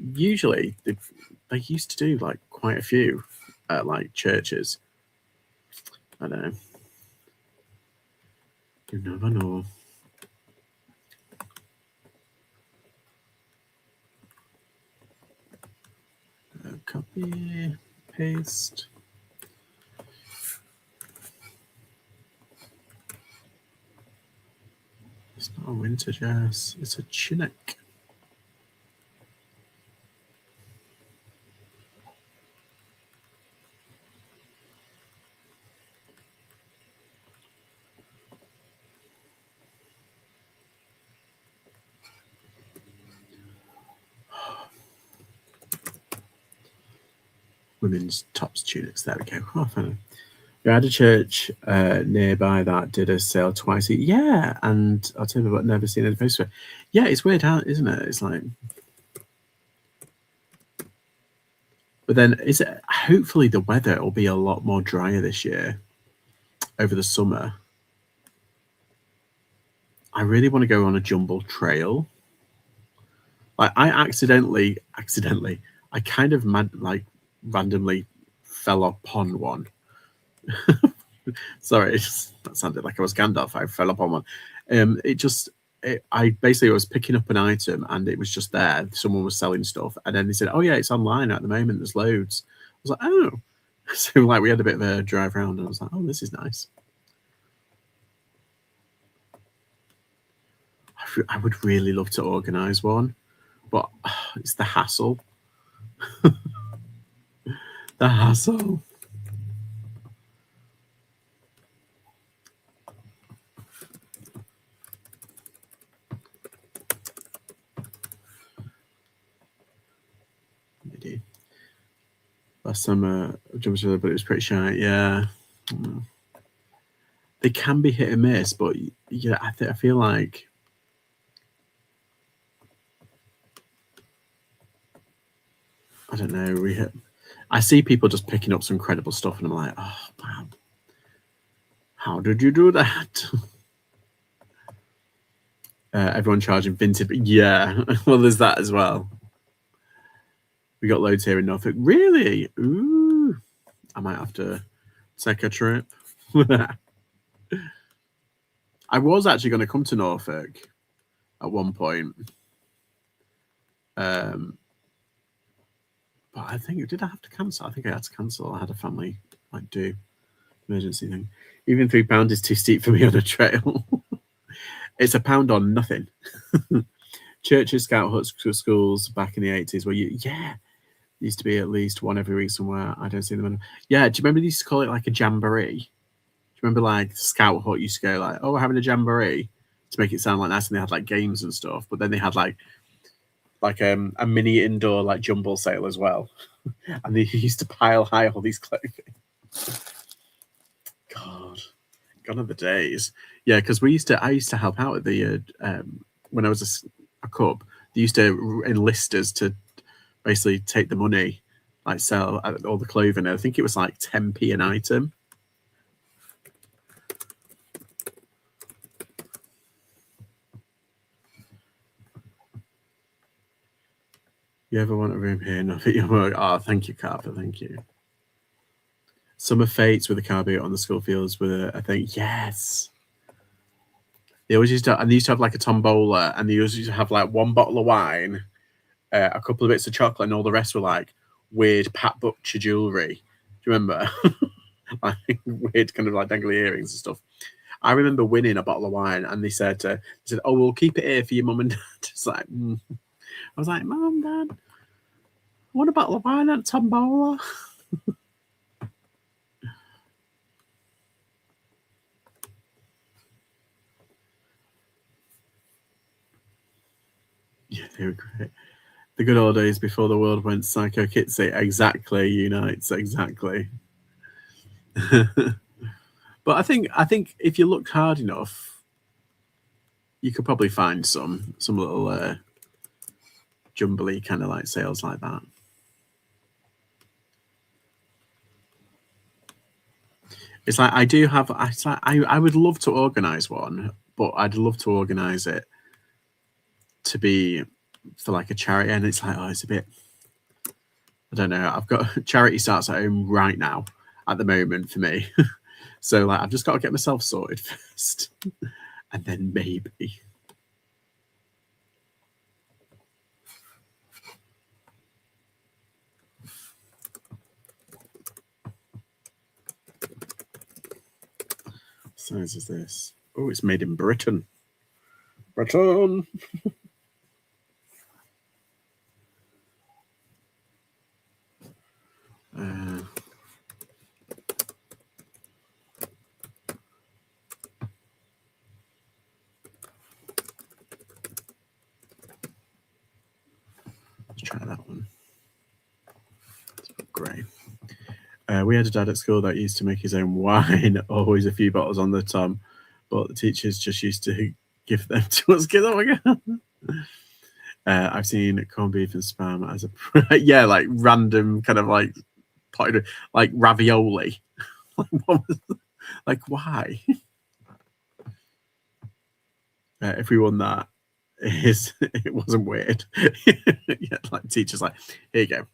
used to do like quite a few at like churches. I don't know. You never know. Copy, paste. It's not a winter dress, it's a tunic. Women's tops tunics. There we go. Oh, fine. We had a church nearby that did a sale twice. Yeah, and I'll tell you about never seen any post for it. Yeah, it's weird, isn't it? It's like, but then is it? Hopefully, the weather will be a lot more drier this year over the summer. I really want to go on a jumble trail. Like I accidentally, I kind of randomly fell upon one. Sorry, that sounded like I was Gandalf. I fell upon one. I basically was picking up an item and it was just there. Someone was selling stuff, and then they said, "Oh yeah, it's online at the moment. There's loads." I was like, "Oh," so like we had a bit of a drive around, and I was like, "Oh, this is nice." I would really love to organise one, but it's the hassle. The hassle. Last summer, but it was pretty shy. Yeah, they can be hit and miss, but yeah, I feel like I don't know. I see people just picking up some incredible stuff, and I'm like, oh man, how did you do that? Everyone charging vintage, yeah. Well, there's that as well. We got loads here in Norfolk. Really? Ooh, I might have to take a trip. I was actually going to come to Norfolk at one point. But I think, did I have to cancel? I think I had to cancel. I had a family do emergency thing. Even £3 is too steep for me on a trail. It's £1 on nothing. Churches, scout huts, schools back in the 80s where used to be at least one every week somewhere. I don't see them. Yeah, do you remember they used to call it like a jamboree? Do you remember like Scout Hut used to go like, "Oh, we're having a jamboree," to make it sound like nice, and they had like games and stuff. But then they had like a mini indoor like jumble sale as well, and they used to pile high all these clothing. God, gone are the days. Yeah, because I used to help out at the when I was a cub. They used to enlist us to basically take the money, like sell all the clothing. I think it was like 10p an item. You ever want a room here? Not at your work. Oh, thank you, Carver. Thank you. Summer Fates with a carboot on the school fields with I think, yes. They always used to, and they used to have like a tombola, and they used to have like one bottle of wine, a couple of bits of chocolate, and all the rest were like weird Pat Butcher jewelry. Do you remember? Like weird kind of like dangly earrings and stuff. I remember winning a bottle of wine, and they said, "Oh, we'll keep it here for your mum and dad." It's like, I was like, "Mum, Dad, I want a bottle of wine at a tombola." Yeah, they were great. The good old days before the world went psycho kitsy. Exactly, unites exactly. But I think if you look hard enough, you could probably find some little jumbly kind of like sales like that. It's like I do have. It's like I would love to organise one, but I'd love to organise it to be for like a charity, and it's like, oh, it's a bit. I don't know. I've got charity starts at home right now at the moment for me, so like I've just got to get myself sorted first, and then maybe. What size is this? Oh, it's made in Britain. Britain. Let's try that one. Great. We had a dad at school that used to make his own wine, always a few bottles on the tom, but the teachers just used to give them to us. Get that again. I've seen corned beef and spam as a yeah, like random kind of like potted, like ravioli. Like why? If we won that, it wasn't weird. Yeah, like teachers like, here you go.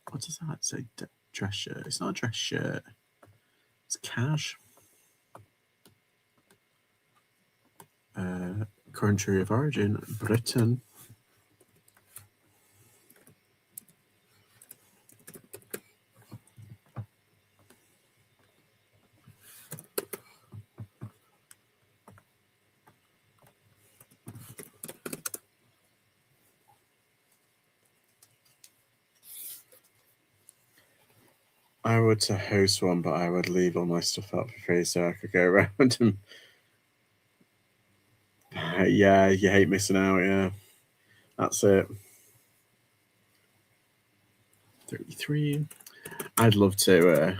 What does that say? Dress shirt. It's not a dress shirt. It's cash. Country of origin, Britain. I would to host one, but I would leave all my stuff out for free so I could go around and. Yeah, you hate missing out. Yeah, that's it. 33. I'd love to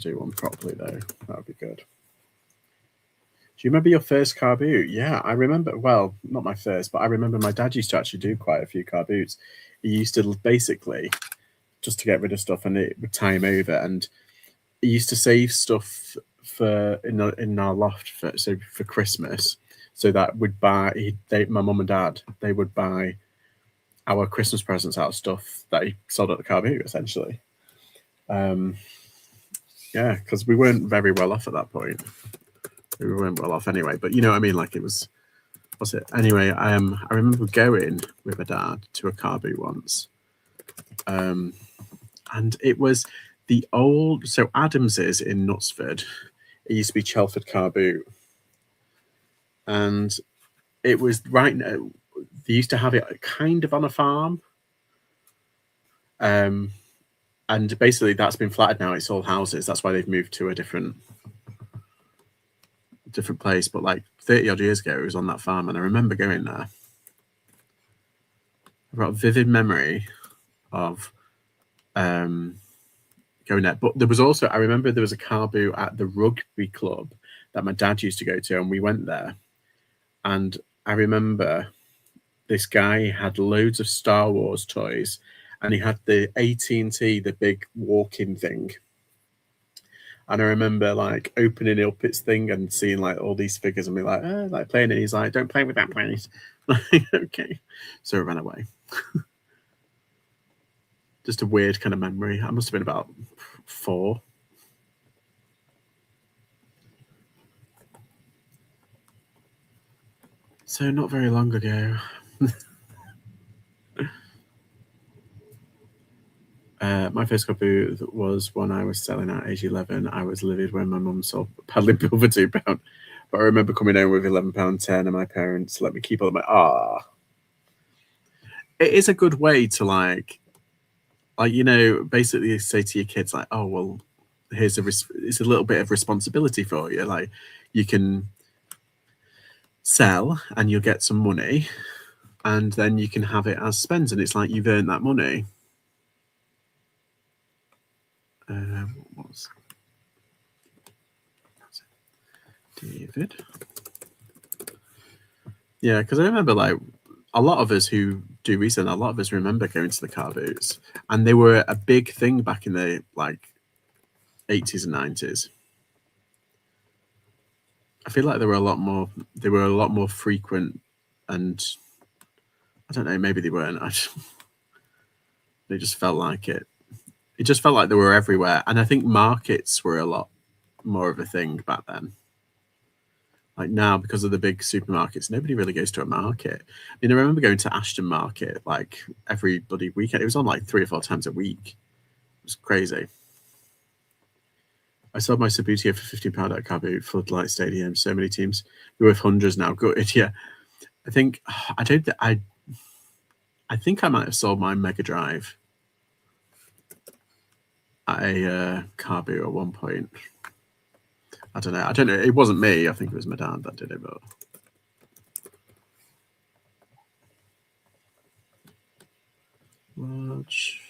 do one properly though. That would be good. Do you remember your first carboot? Yeah, I remember. Well, not my first, but I remember my dad used to actually do quite a few carboots. He used to basically just to get rid of stuff, and it would tie him over. And he used to save stuff for in our loft for Christmas, so that would buy. My mum and dad, they would buy our Christmas presents out of stuff that he sold at the carboot, essentially. Yeah, because we weren't very well off at that point. We weren't well off anyway, but you know what I mean. Like it was. What's it? Anyway, I remember going with my dad to a carboot once, and it was the old Adams's in Knutsford. It used to be Chelford Carboot, and it was right now. They used to have it kind of on a farm, And basically that's been flattered now. It's all houses. That's why they've moved to a different place. But like 30 odd years ago, it was on that farm, and I remember going there. I've got a vivid memory of going there. But there was also, I remember there was a carboot at the rugby club that my dad used to go to, and we went there. And I remember this guy had loads of Star Wars toys, and he had the AT&T, the big walk-in thing. And I remember like opening up its thing and seeing like all these figures and be like, oh, like playing it. He's like, don't play with that, please. Like, okay. So I ran away. Just a weird kind of memory. I must have been about 4. So not very long ago. My first carboot was when I was selling at age 11. I was livid when my mum sold paddling pool for £2. But I remember coming home with £11.10 and my parents let me keep all of my It is a good way to like basically say to your kids like, oh well, it's a little bit of responsibility for you. Like you can sell and you'll get some money, and then you can have it as spends, and it's like you've earned that money. What was David? Yeah, because I remember like a lot of us who do reselling, a lot of us remember going to the car boots, and they were a big thing back in the like 80s and 90s. I feel like they were a lot more frequent, and I don't know, maybe they weren't. They just felt like it. It just felt like they were everywhere, and I think markets were a lot more of a thing back then. Like now, because of the big supermarkets, nobody really goes to a market. I mean, I remember going to Ashton Market like every bloody weekend. It was on like 3 or 4 times a week. It was crazy. I sold my Subutia for £15 at Carboot, Floodlight Stadium. So many teams. We're worth hundreds now. Good, yeah. I think I think I might have sold my Mega Drive at a Carboot at one point. I don't know. It wasn't me. I think it was my dad that did it, but. Large.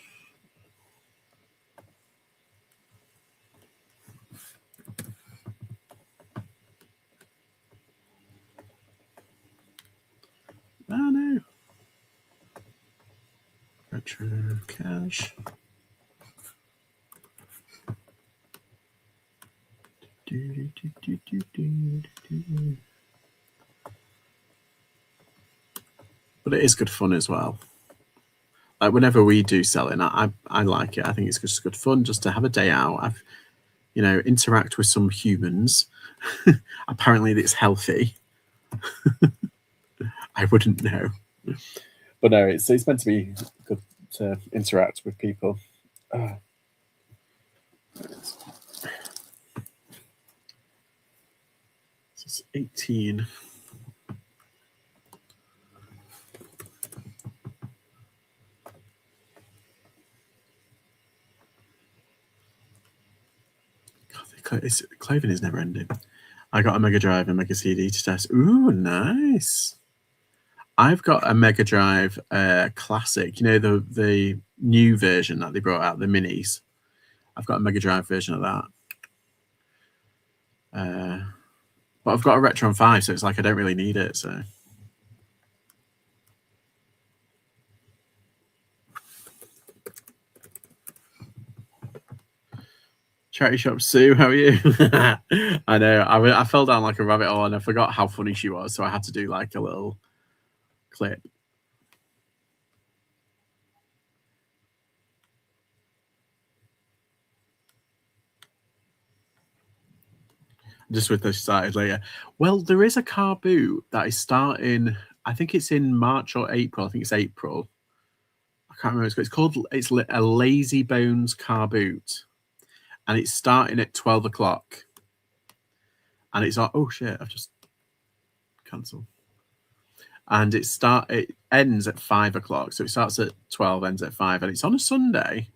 Oh no. Retro cash. But it is good fun as well. Like whenever we do selling, I like it. I think it's just good fun just to have a day out. Interact with some humans. Apparently, it's healthy. I wouldn't know, but no, it's meant to be good to interact with people. It's 18. Clothing is never ending. I got a Mega Drive and Mega CD to test. Ooh, nice. I've got a Mega Drive Classic. The new version that they brought out, the minis. I've got a Mega Drive version of that. But I've got a Retron 5, so it's like I don't really need it. So. Charity Shop Sue, how are you? I know. I fell down like a rabbit hole and I forgot how funny she was, so I had to do like a little clip. Just with this started later. Well, there is a car boot that is starting. I think it's in March or April. I think it's April. I can't remember. It's a Lazy Bones car boot, and it's starting at 12 o'clock. And it's like, oh shit! I've just cancelled. and it ends at 5 o'clock. So it starts at 12, ends at 5, and it's on a Sunday.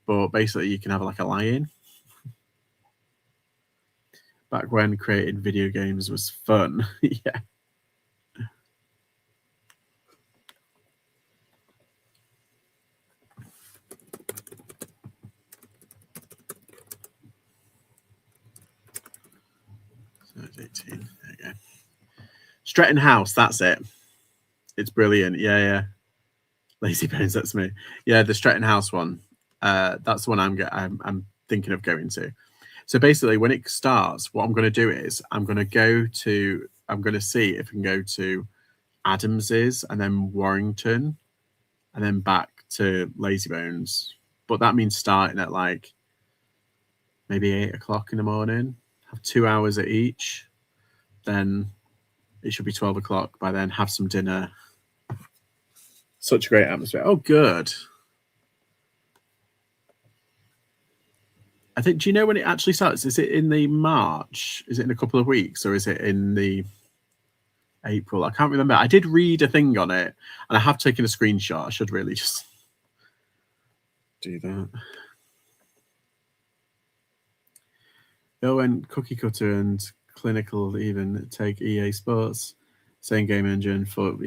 But basically, you can have like a lie-in. Back when creating video games was fun. Yeah. So it's 18. There you go. Stretton House, that's it. It's brilliant. Yeah. Lazy Bones, that's me. Yeah, the Stretton House one. That's the one I'm thinking of going to. So basically, when it starts, what I'm going to do is I'm going to see if I can go to Adams's and then Warrington and then back to Lazy Bones. But that means starting at like maybe 8 o'clock in the morning, have 2 hours at each. Then it should be 12 o'clock by then, have some dinner. Such a great atmosphere. Oh, good. I think, do you know when it actually starts? Is it in the March? Is it in a couple of weeks, or is it in the April? I can't remember. I did read a thing on it, and I have taken a screenshot. I should really just do that. Oh, and Cookie Cutter and Clinical even take EA Sports, same game engine for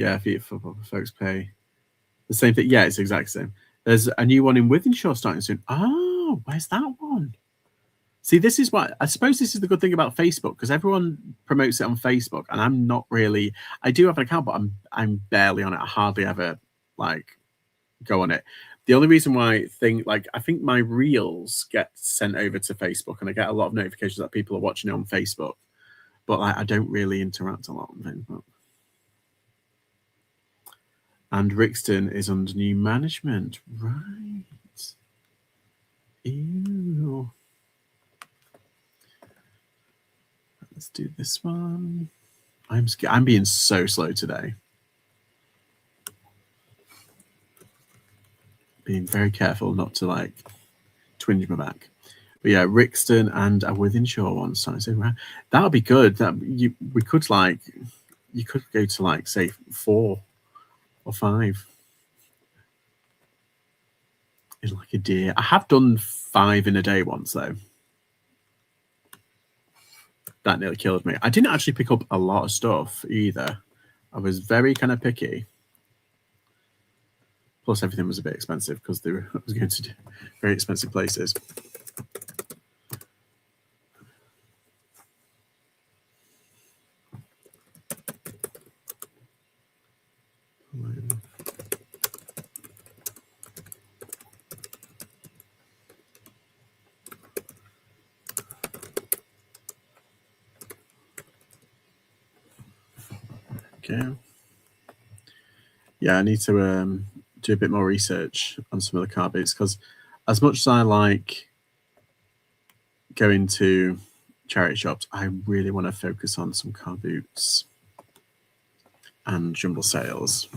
football folks pay the same thing. Yeah, it's the exact same. There's a new one in Wythenshawe starting soon. Oh, where's that one? See, this is what I suppose this is the good thing about Facebook, because everyone promotes it on Facebook, and I'm not really. I do have an account, but I'm barely on it. I hardly ever like go on it. The only reason why I think my reels get sent over to Facebook, and I get a lot of notifications that people are watching it on Facebook, but like I don't really interact a lot on Facebook. And Rixton is under new management, right? Ew. Let's do this one. I'm being so slow today. Being very careful not to like twinge my back. But yeah, Rixton and a Wythenshawe one. So that'll be good. You could go to like say 4 or 5. It's like a deer. I have done 5 in a day once though. That nearly killed me. I didn't actually pick up a lot of stuff either. I was very kind of picky. Plus, everything was a bit expensive because I was going to very expensive places. Okay. Yeah, I need to do a bit more research on some of the carboots, because as much as I like going to charity shops, I really want to focus on some carboots and jumble sales.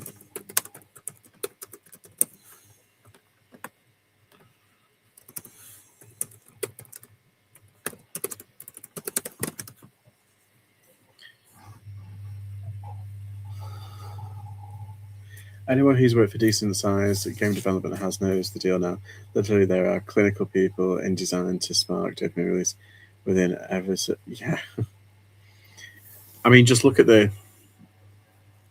Anyone who's worked for decent sized game development has knows the deal now. Literally, there are clinical people in design to spark dopamine release within ever. Yeah. I mean, just look at the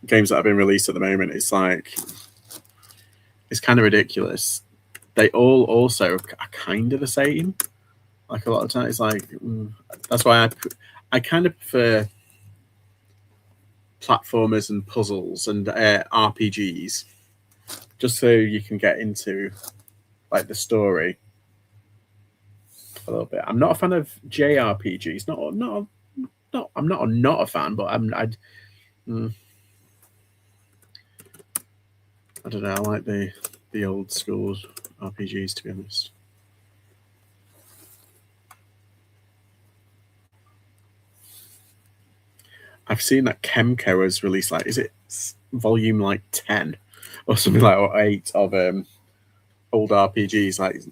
games that have been released at the moment. It's like, it's kind of ridiculous. They all also are kind of the same. Like a lot of times, it's like, that's why I kind of prefer platformers and puzzles and RPGs, just so you can get into like the story a little bit. I'm not a fan of JRPGs. I'm not a fan, but I don't know. I like the old school RPGs, to be honest. I've seen that Kemco has released like, is it volume like 10 or something like, or 8 of old RPGs, like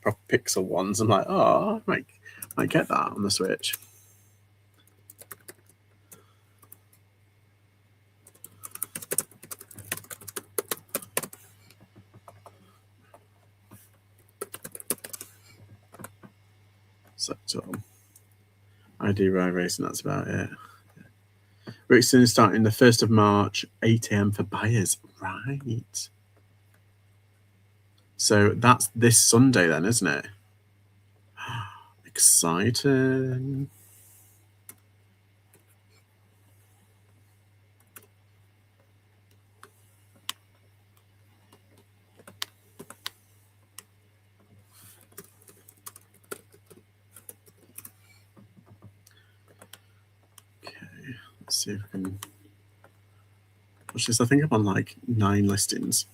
proper pixel ones. I'm like, oh, I might get that on the Switch. So ID ride racing, that's about it. Brixton is starting the 1st of March, 8 a.m. for buyers. Right. So that's this Sunday then, isn't it? Exciting. Okay, let's see if I can watch this. I think I'm on like 9 listings.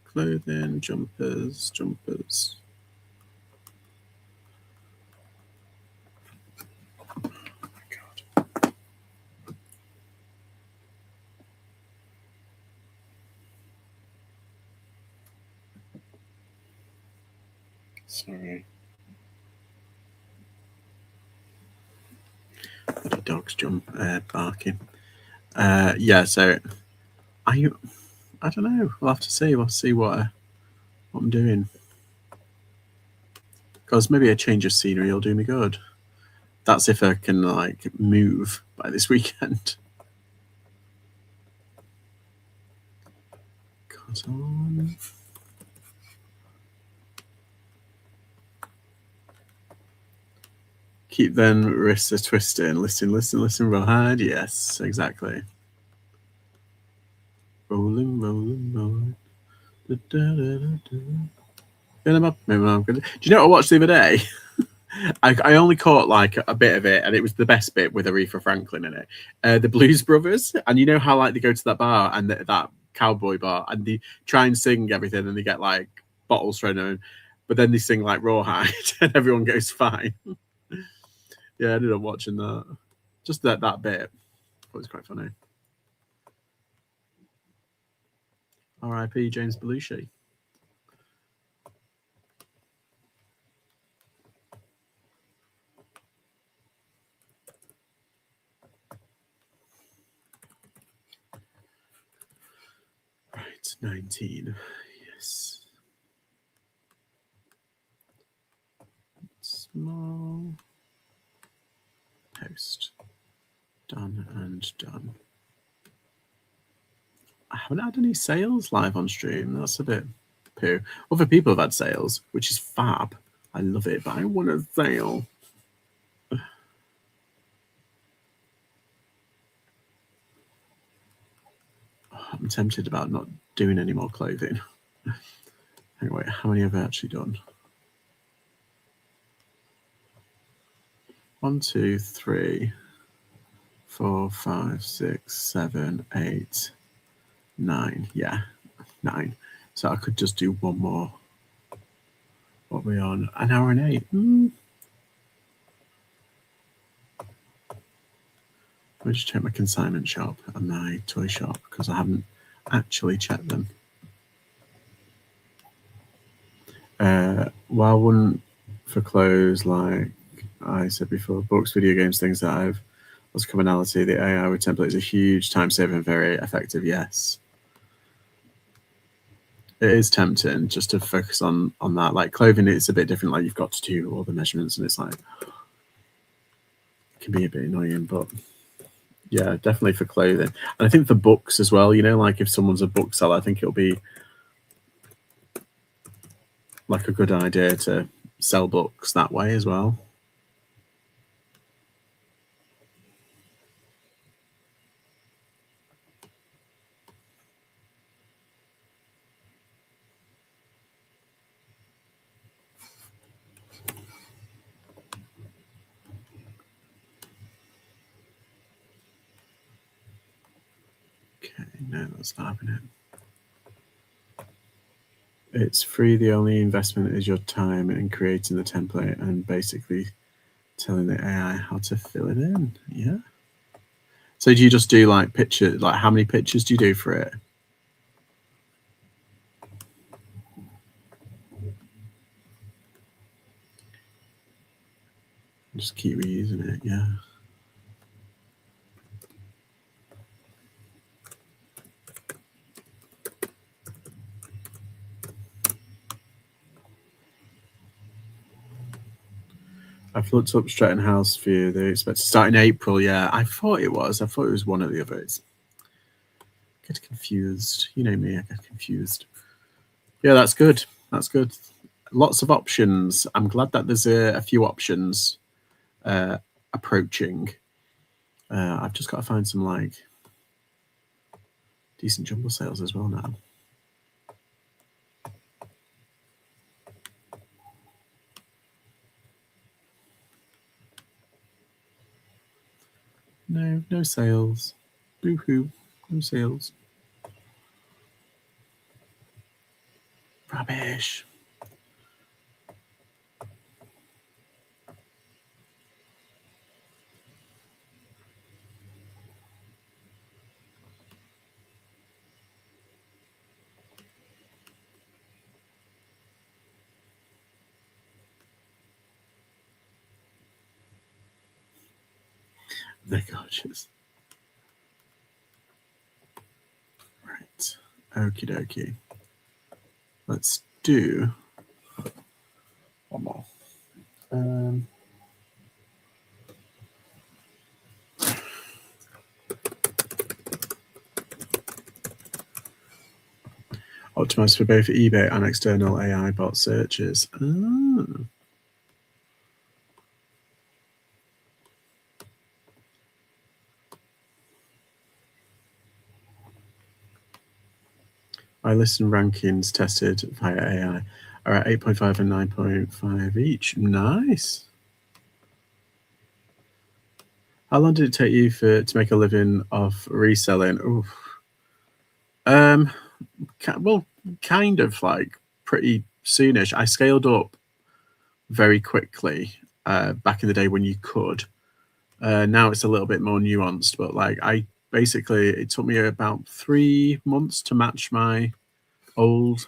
Clothing, jumpers. Oh my God. Sorry. The dog's barking. Yeah, so I don't know. We'll have to see. We'll see what I'm doing. Because maybe a change of scenery will do me good. That's if I can like move by this weekend. Cut on. Keep then wrists are twisting. Listen, roll hard. Yes, exactly. Rolling. Da, da, da, da. Get them up. Maybe I'm good. Do you know what I watched the other day? I only caught like a bit of it, and it was the best bit with Aretha Franklin in it. The Blues Brothers, and you know how like they go to that bar and that cowboy bar, and they try and sing everything, and they get like bottles thrown in, but then they sing like Rawhide, and everyone goes fine. Yeah, I ended up watching that. Just that bit. It was quite funny. R.I.P. James Belushi. Right, 19. Yes. Small. Post. Done and done. I haven't had any sales live on stream. That's a bit poo. Other people have had sales, which is fab. I love it, but I want a sale. I'm tempted about not doing any more clothing. Anyway, how many have I actually done? 1, 2, 3, 4, 5, 6, 7, 8, 9. Yeah, 9. So I could just do one more. What are we on? An hour and 8. Let me just check my consignment shop and my toy shop because I haven't actually checked them. Why wouldn't for clothes, like I said before, books, video games, things that I've lost commonality, the AI with template is a huge time saver and very effective. Yes, it is tempting just to focus on that. Like clothing, it's a bit different. Like you've got to do all the measurements, and it's like it can be a bit annoying. But yeah, definitely for clothing, and I think for books as well. You know, like if someone's a bookseller, I think it'll be like a good idea to sell books that way as well. Okay, no, that's not happening. It's free. The only investment is your time in creating the template and basically telling the AI how to fill it in. Yeah. So do you just do like pictures? Like how many pictures do you do for it? Just keep reusing it. Yeah. I've looked up Stratton House for you. They expect to start in April. Yeah, I thought it was. I thought it was one of the others. Get confused. You know me, I get confused. Yeah, that's good. That's good. Lots of options. I'm glad that there's a few options approaching. I've just got to find some like decent jumbo sales as well now. No sales. Boo-hoo. No sales. Rubbish. They're gorgeous. Right. Okie dokie. Let's do one more. Optimized for both eBay and external AI bot searches. Oh. My listen rankings tested via AI are at 8.5 and 9.5 each. Nice. How long did it take you to make a living off reselling? Oof. Well, kind of like pretty soonish. I scaled up very quickly back in the day when you could. Now it's a little bit more nuanced, but like it took me about 3 months to match my old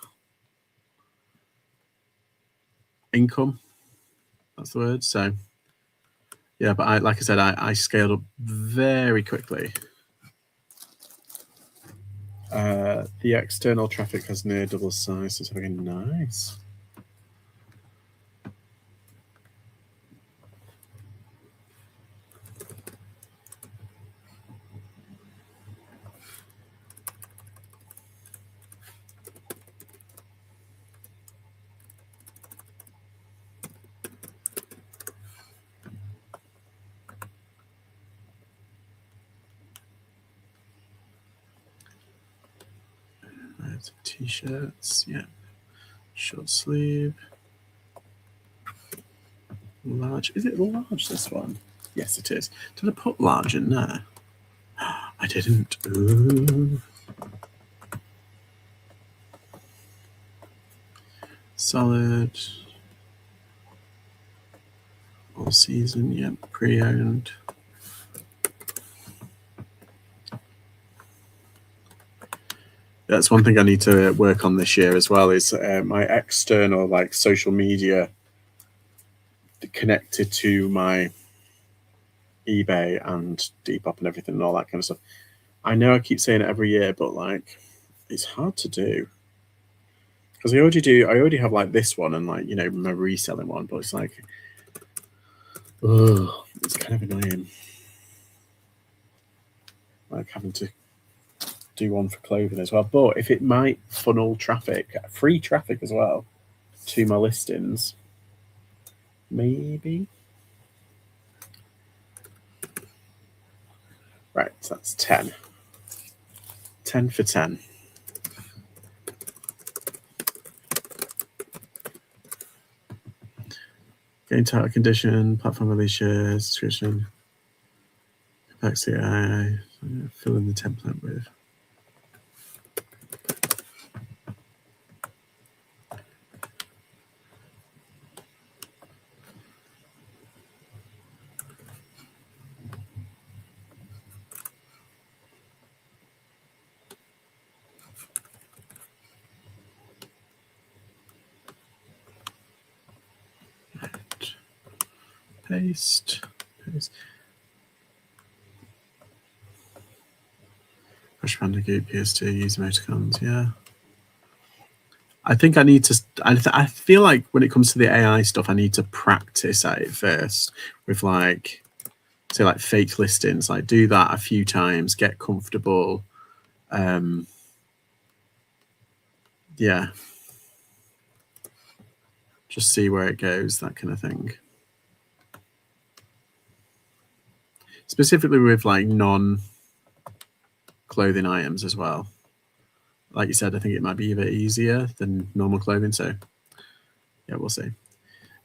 income. That's the word. So yeah, but like I said, I scaled up very quickly. The external traffic has near double size, so it's having nice. T-shirts, yeah. Short sleeve. Large. Is it large, this one? Yes, it is. Did I put large in there? I didn't. Ooh. Solid. All season, yep. Pre-owned. That's one thing I need to work on this year as well, is my external like social media connected to my eBay and Depop and everything and all that kind of stuff. I know I keep saying it every year, but like it's hard to do. Because I already have like this one and like, you know, my reselling one, but it's like, oh, it's kind of annoying. Like having to do one for clothing as well. But if it might funnel traffic, free traffic as well, to my listings, maybe. Right, so that's 10. 10 for 10. Getting title condition, platform release shares, subscription, complexity AI, fill in the template with. Paste. Push Bandicoot, PS2, use emoticons, yeah. I think I need to. I feel like when it comes to the AI stuff, I need to practice at it first with like, say, like fake listings. Like do that a few times, get comfortable. Yeah, just see where it goes, that kind of thing. Specifically with like non-clothing items as well. Like you said, I think it might be a bit easier than normal clothing. So yeah, we'll see.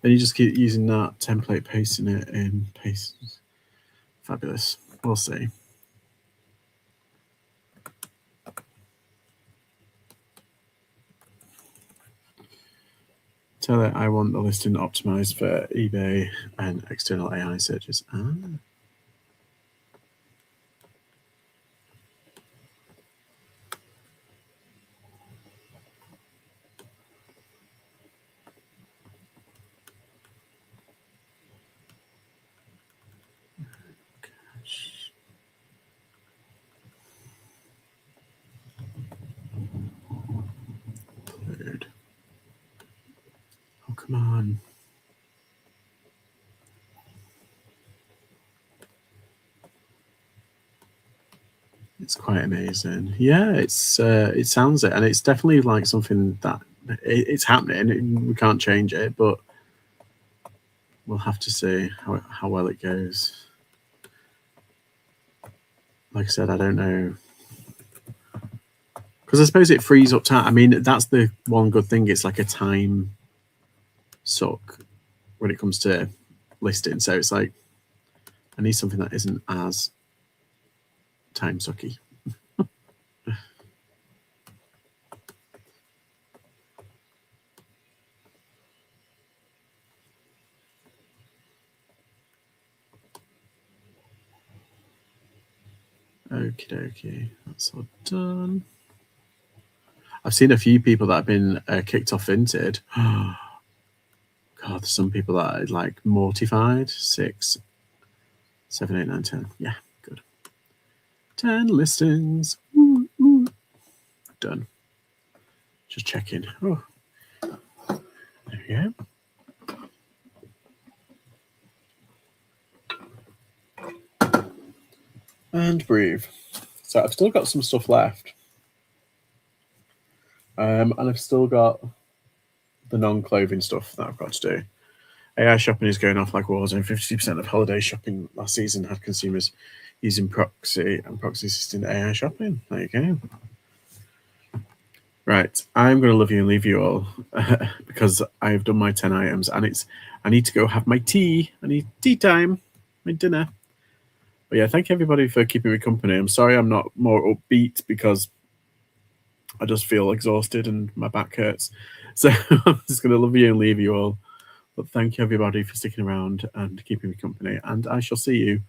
Then you just keep using that template, pasting it in, paste. Fabulous. We'll see. Tell it I want the listing optimized for eBay and external AI searches. Oh, come on. It's quite amazing. Yeah, it sounds it, and it's definitely like something that it's happening. We can't change it, but we'll have to see how well it goes. Like I said, I don't know, because I suppose it frees up time. I mean, that's the one good thing. It's like a time suck when it comes to listing. So it's like I need something that isn't as time sucky. Okie dokie, that's all done. I've seen a few people that have been kicked off Vinted. God, some people that are like mortified. 6, 7, 8, 9, 10. Yeah, good. 10 listings. Ooh, ooh. Done. Just checking. Oh, there we go. And breathe. So I've still got some stuff left. And I've still got the non-clothing stuff that I've got to do. AI shopping is going off like wars, and 50% of holiday shopping last season had consumers using proxy and proxy assisting AI shopping. There you go. Right, I'm going to love you and leave you all because I've done my 10 items, and I need to go have my tea. I need tea time, my dinner. But yeah, thank you everybody for keeping me company. I'm sorry I'm not more upbeat because I just feel exhausted and my back hurts. So I'm just going to love you and leave you all. But thank you everybody for sticking around and keeping me company. And I shall see you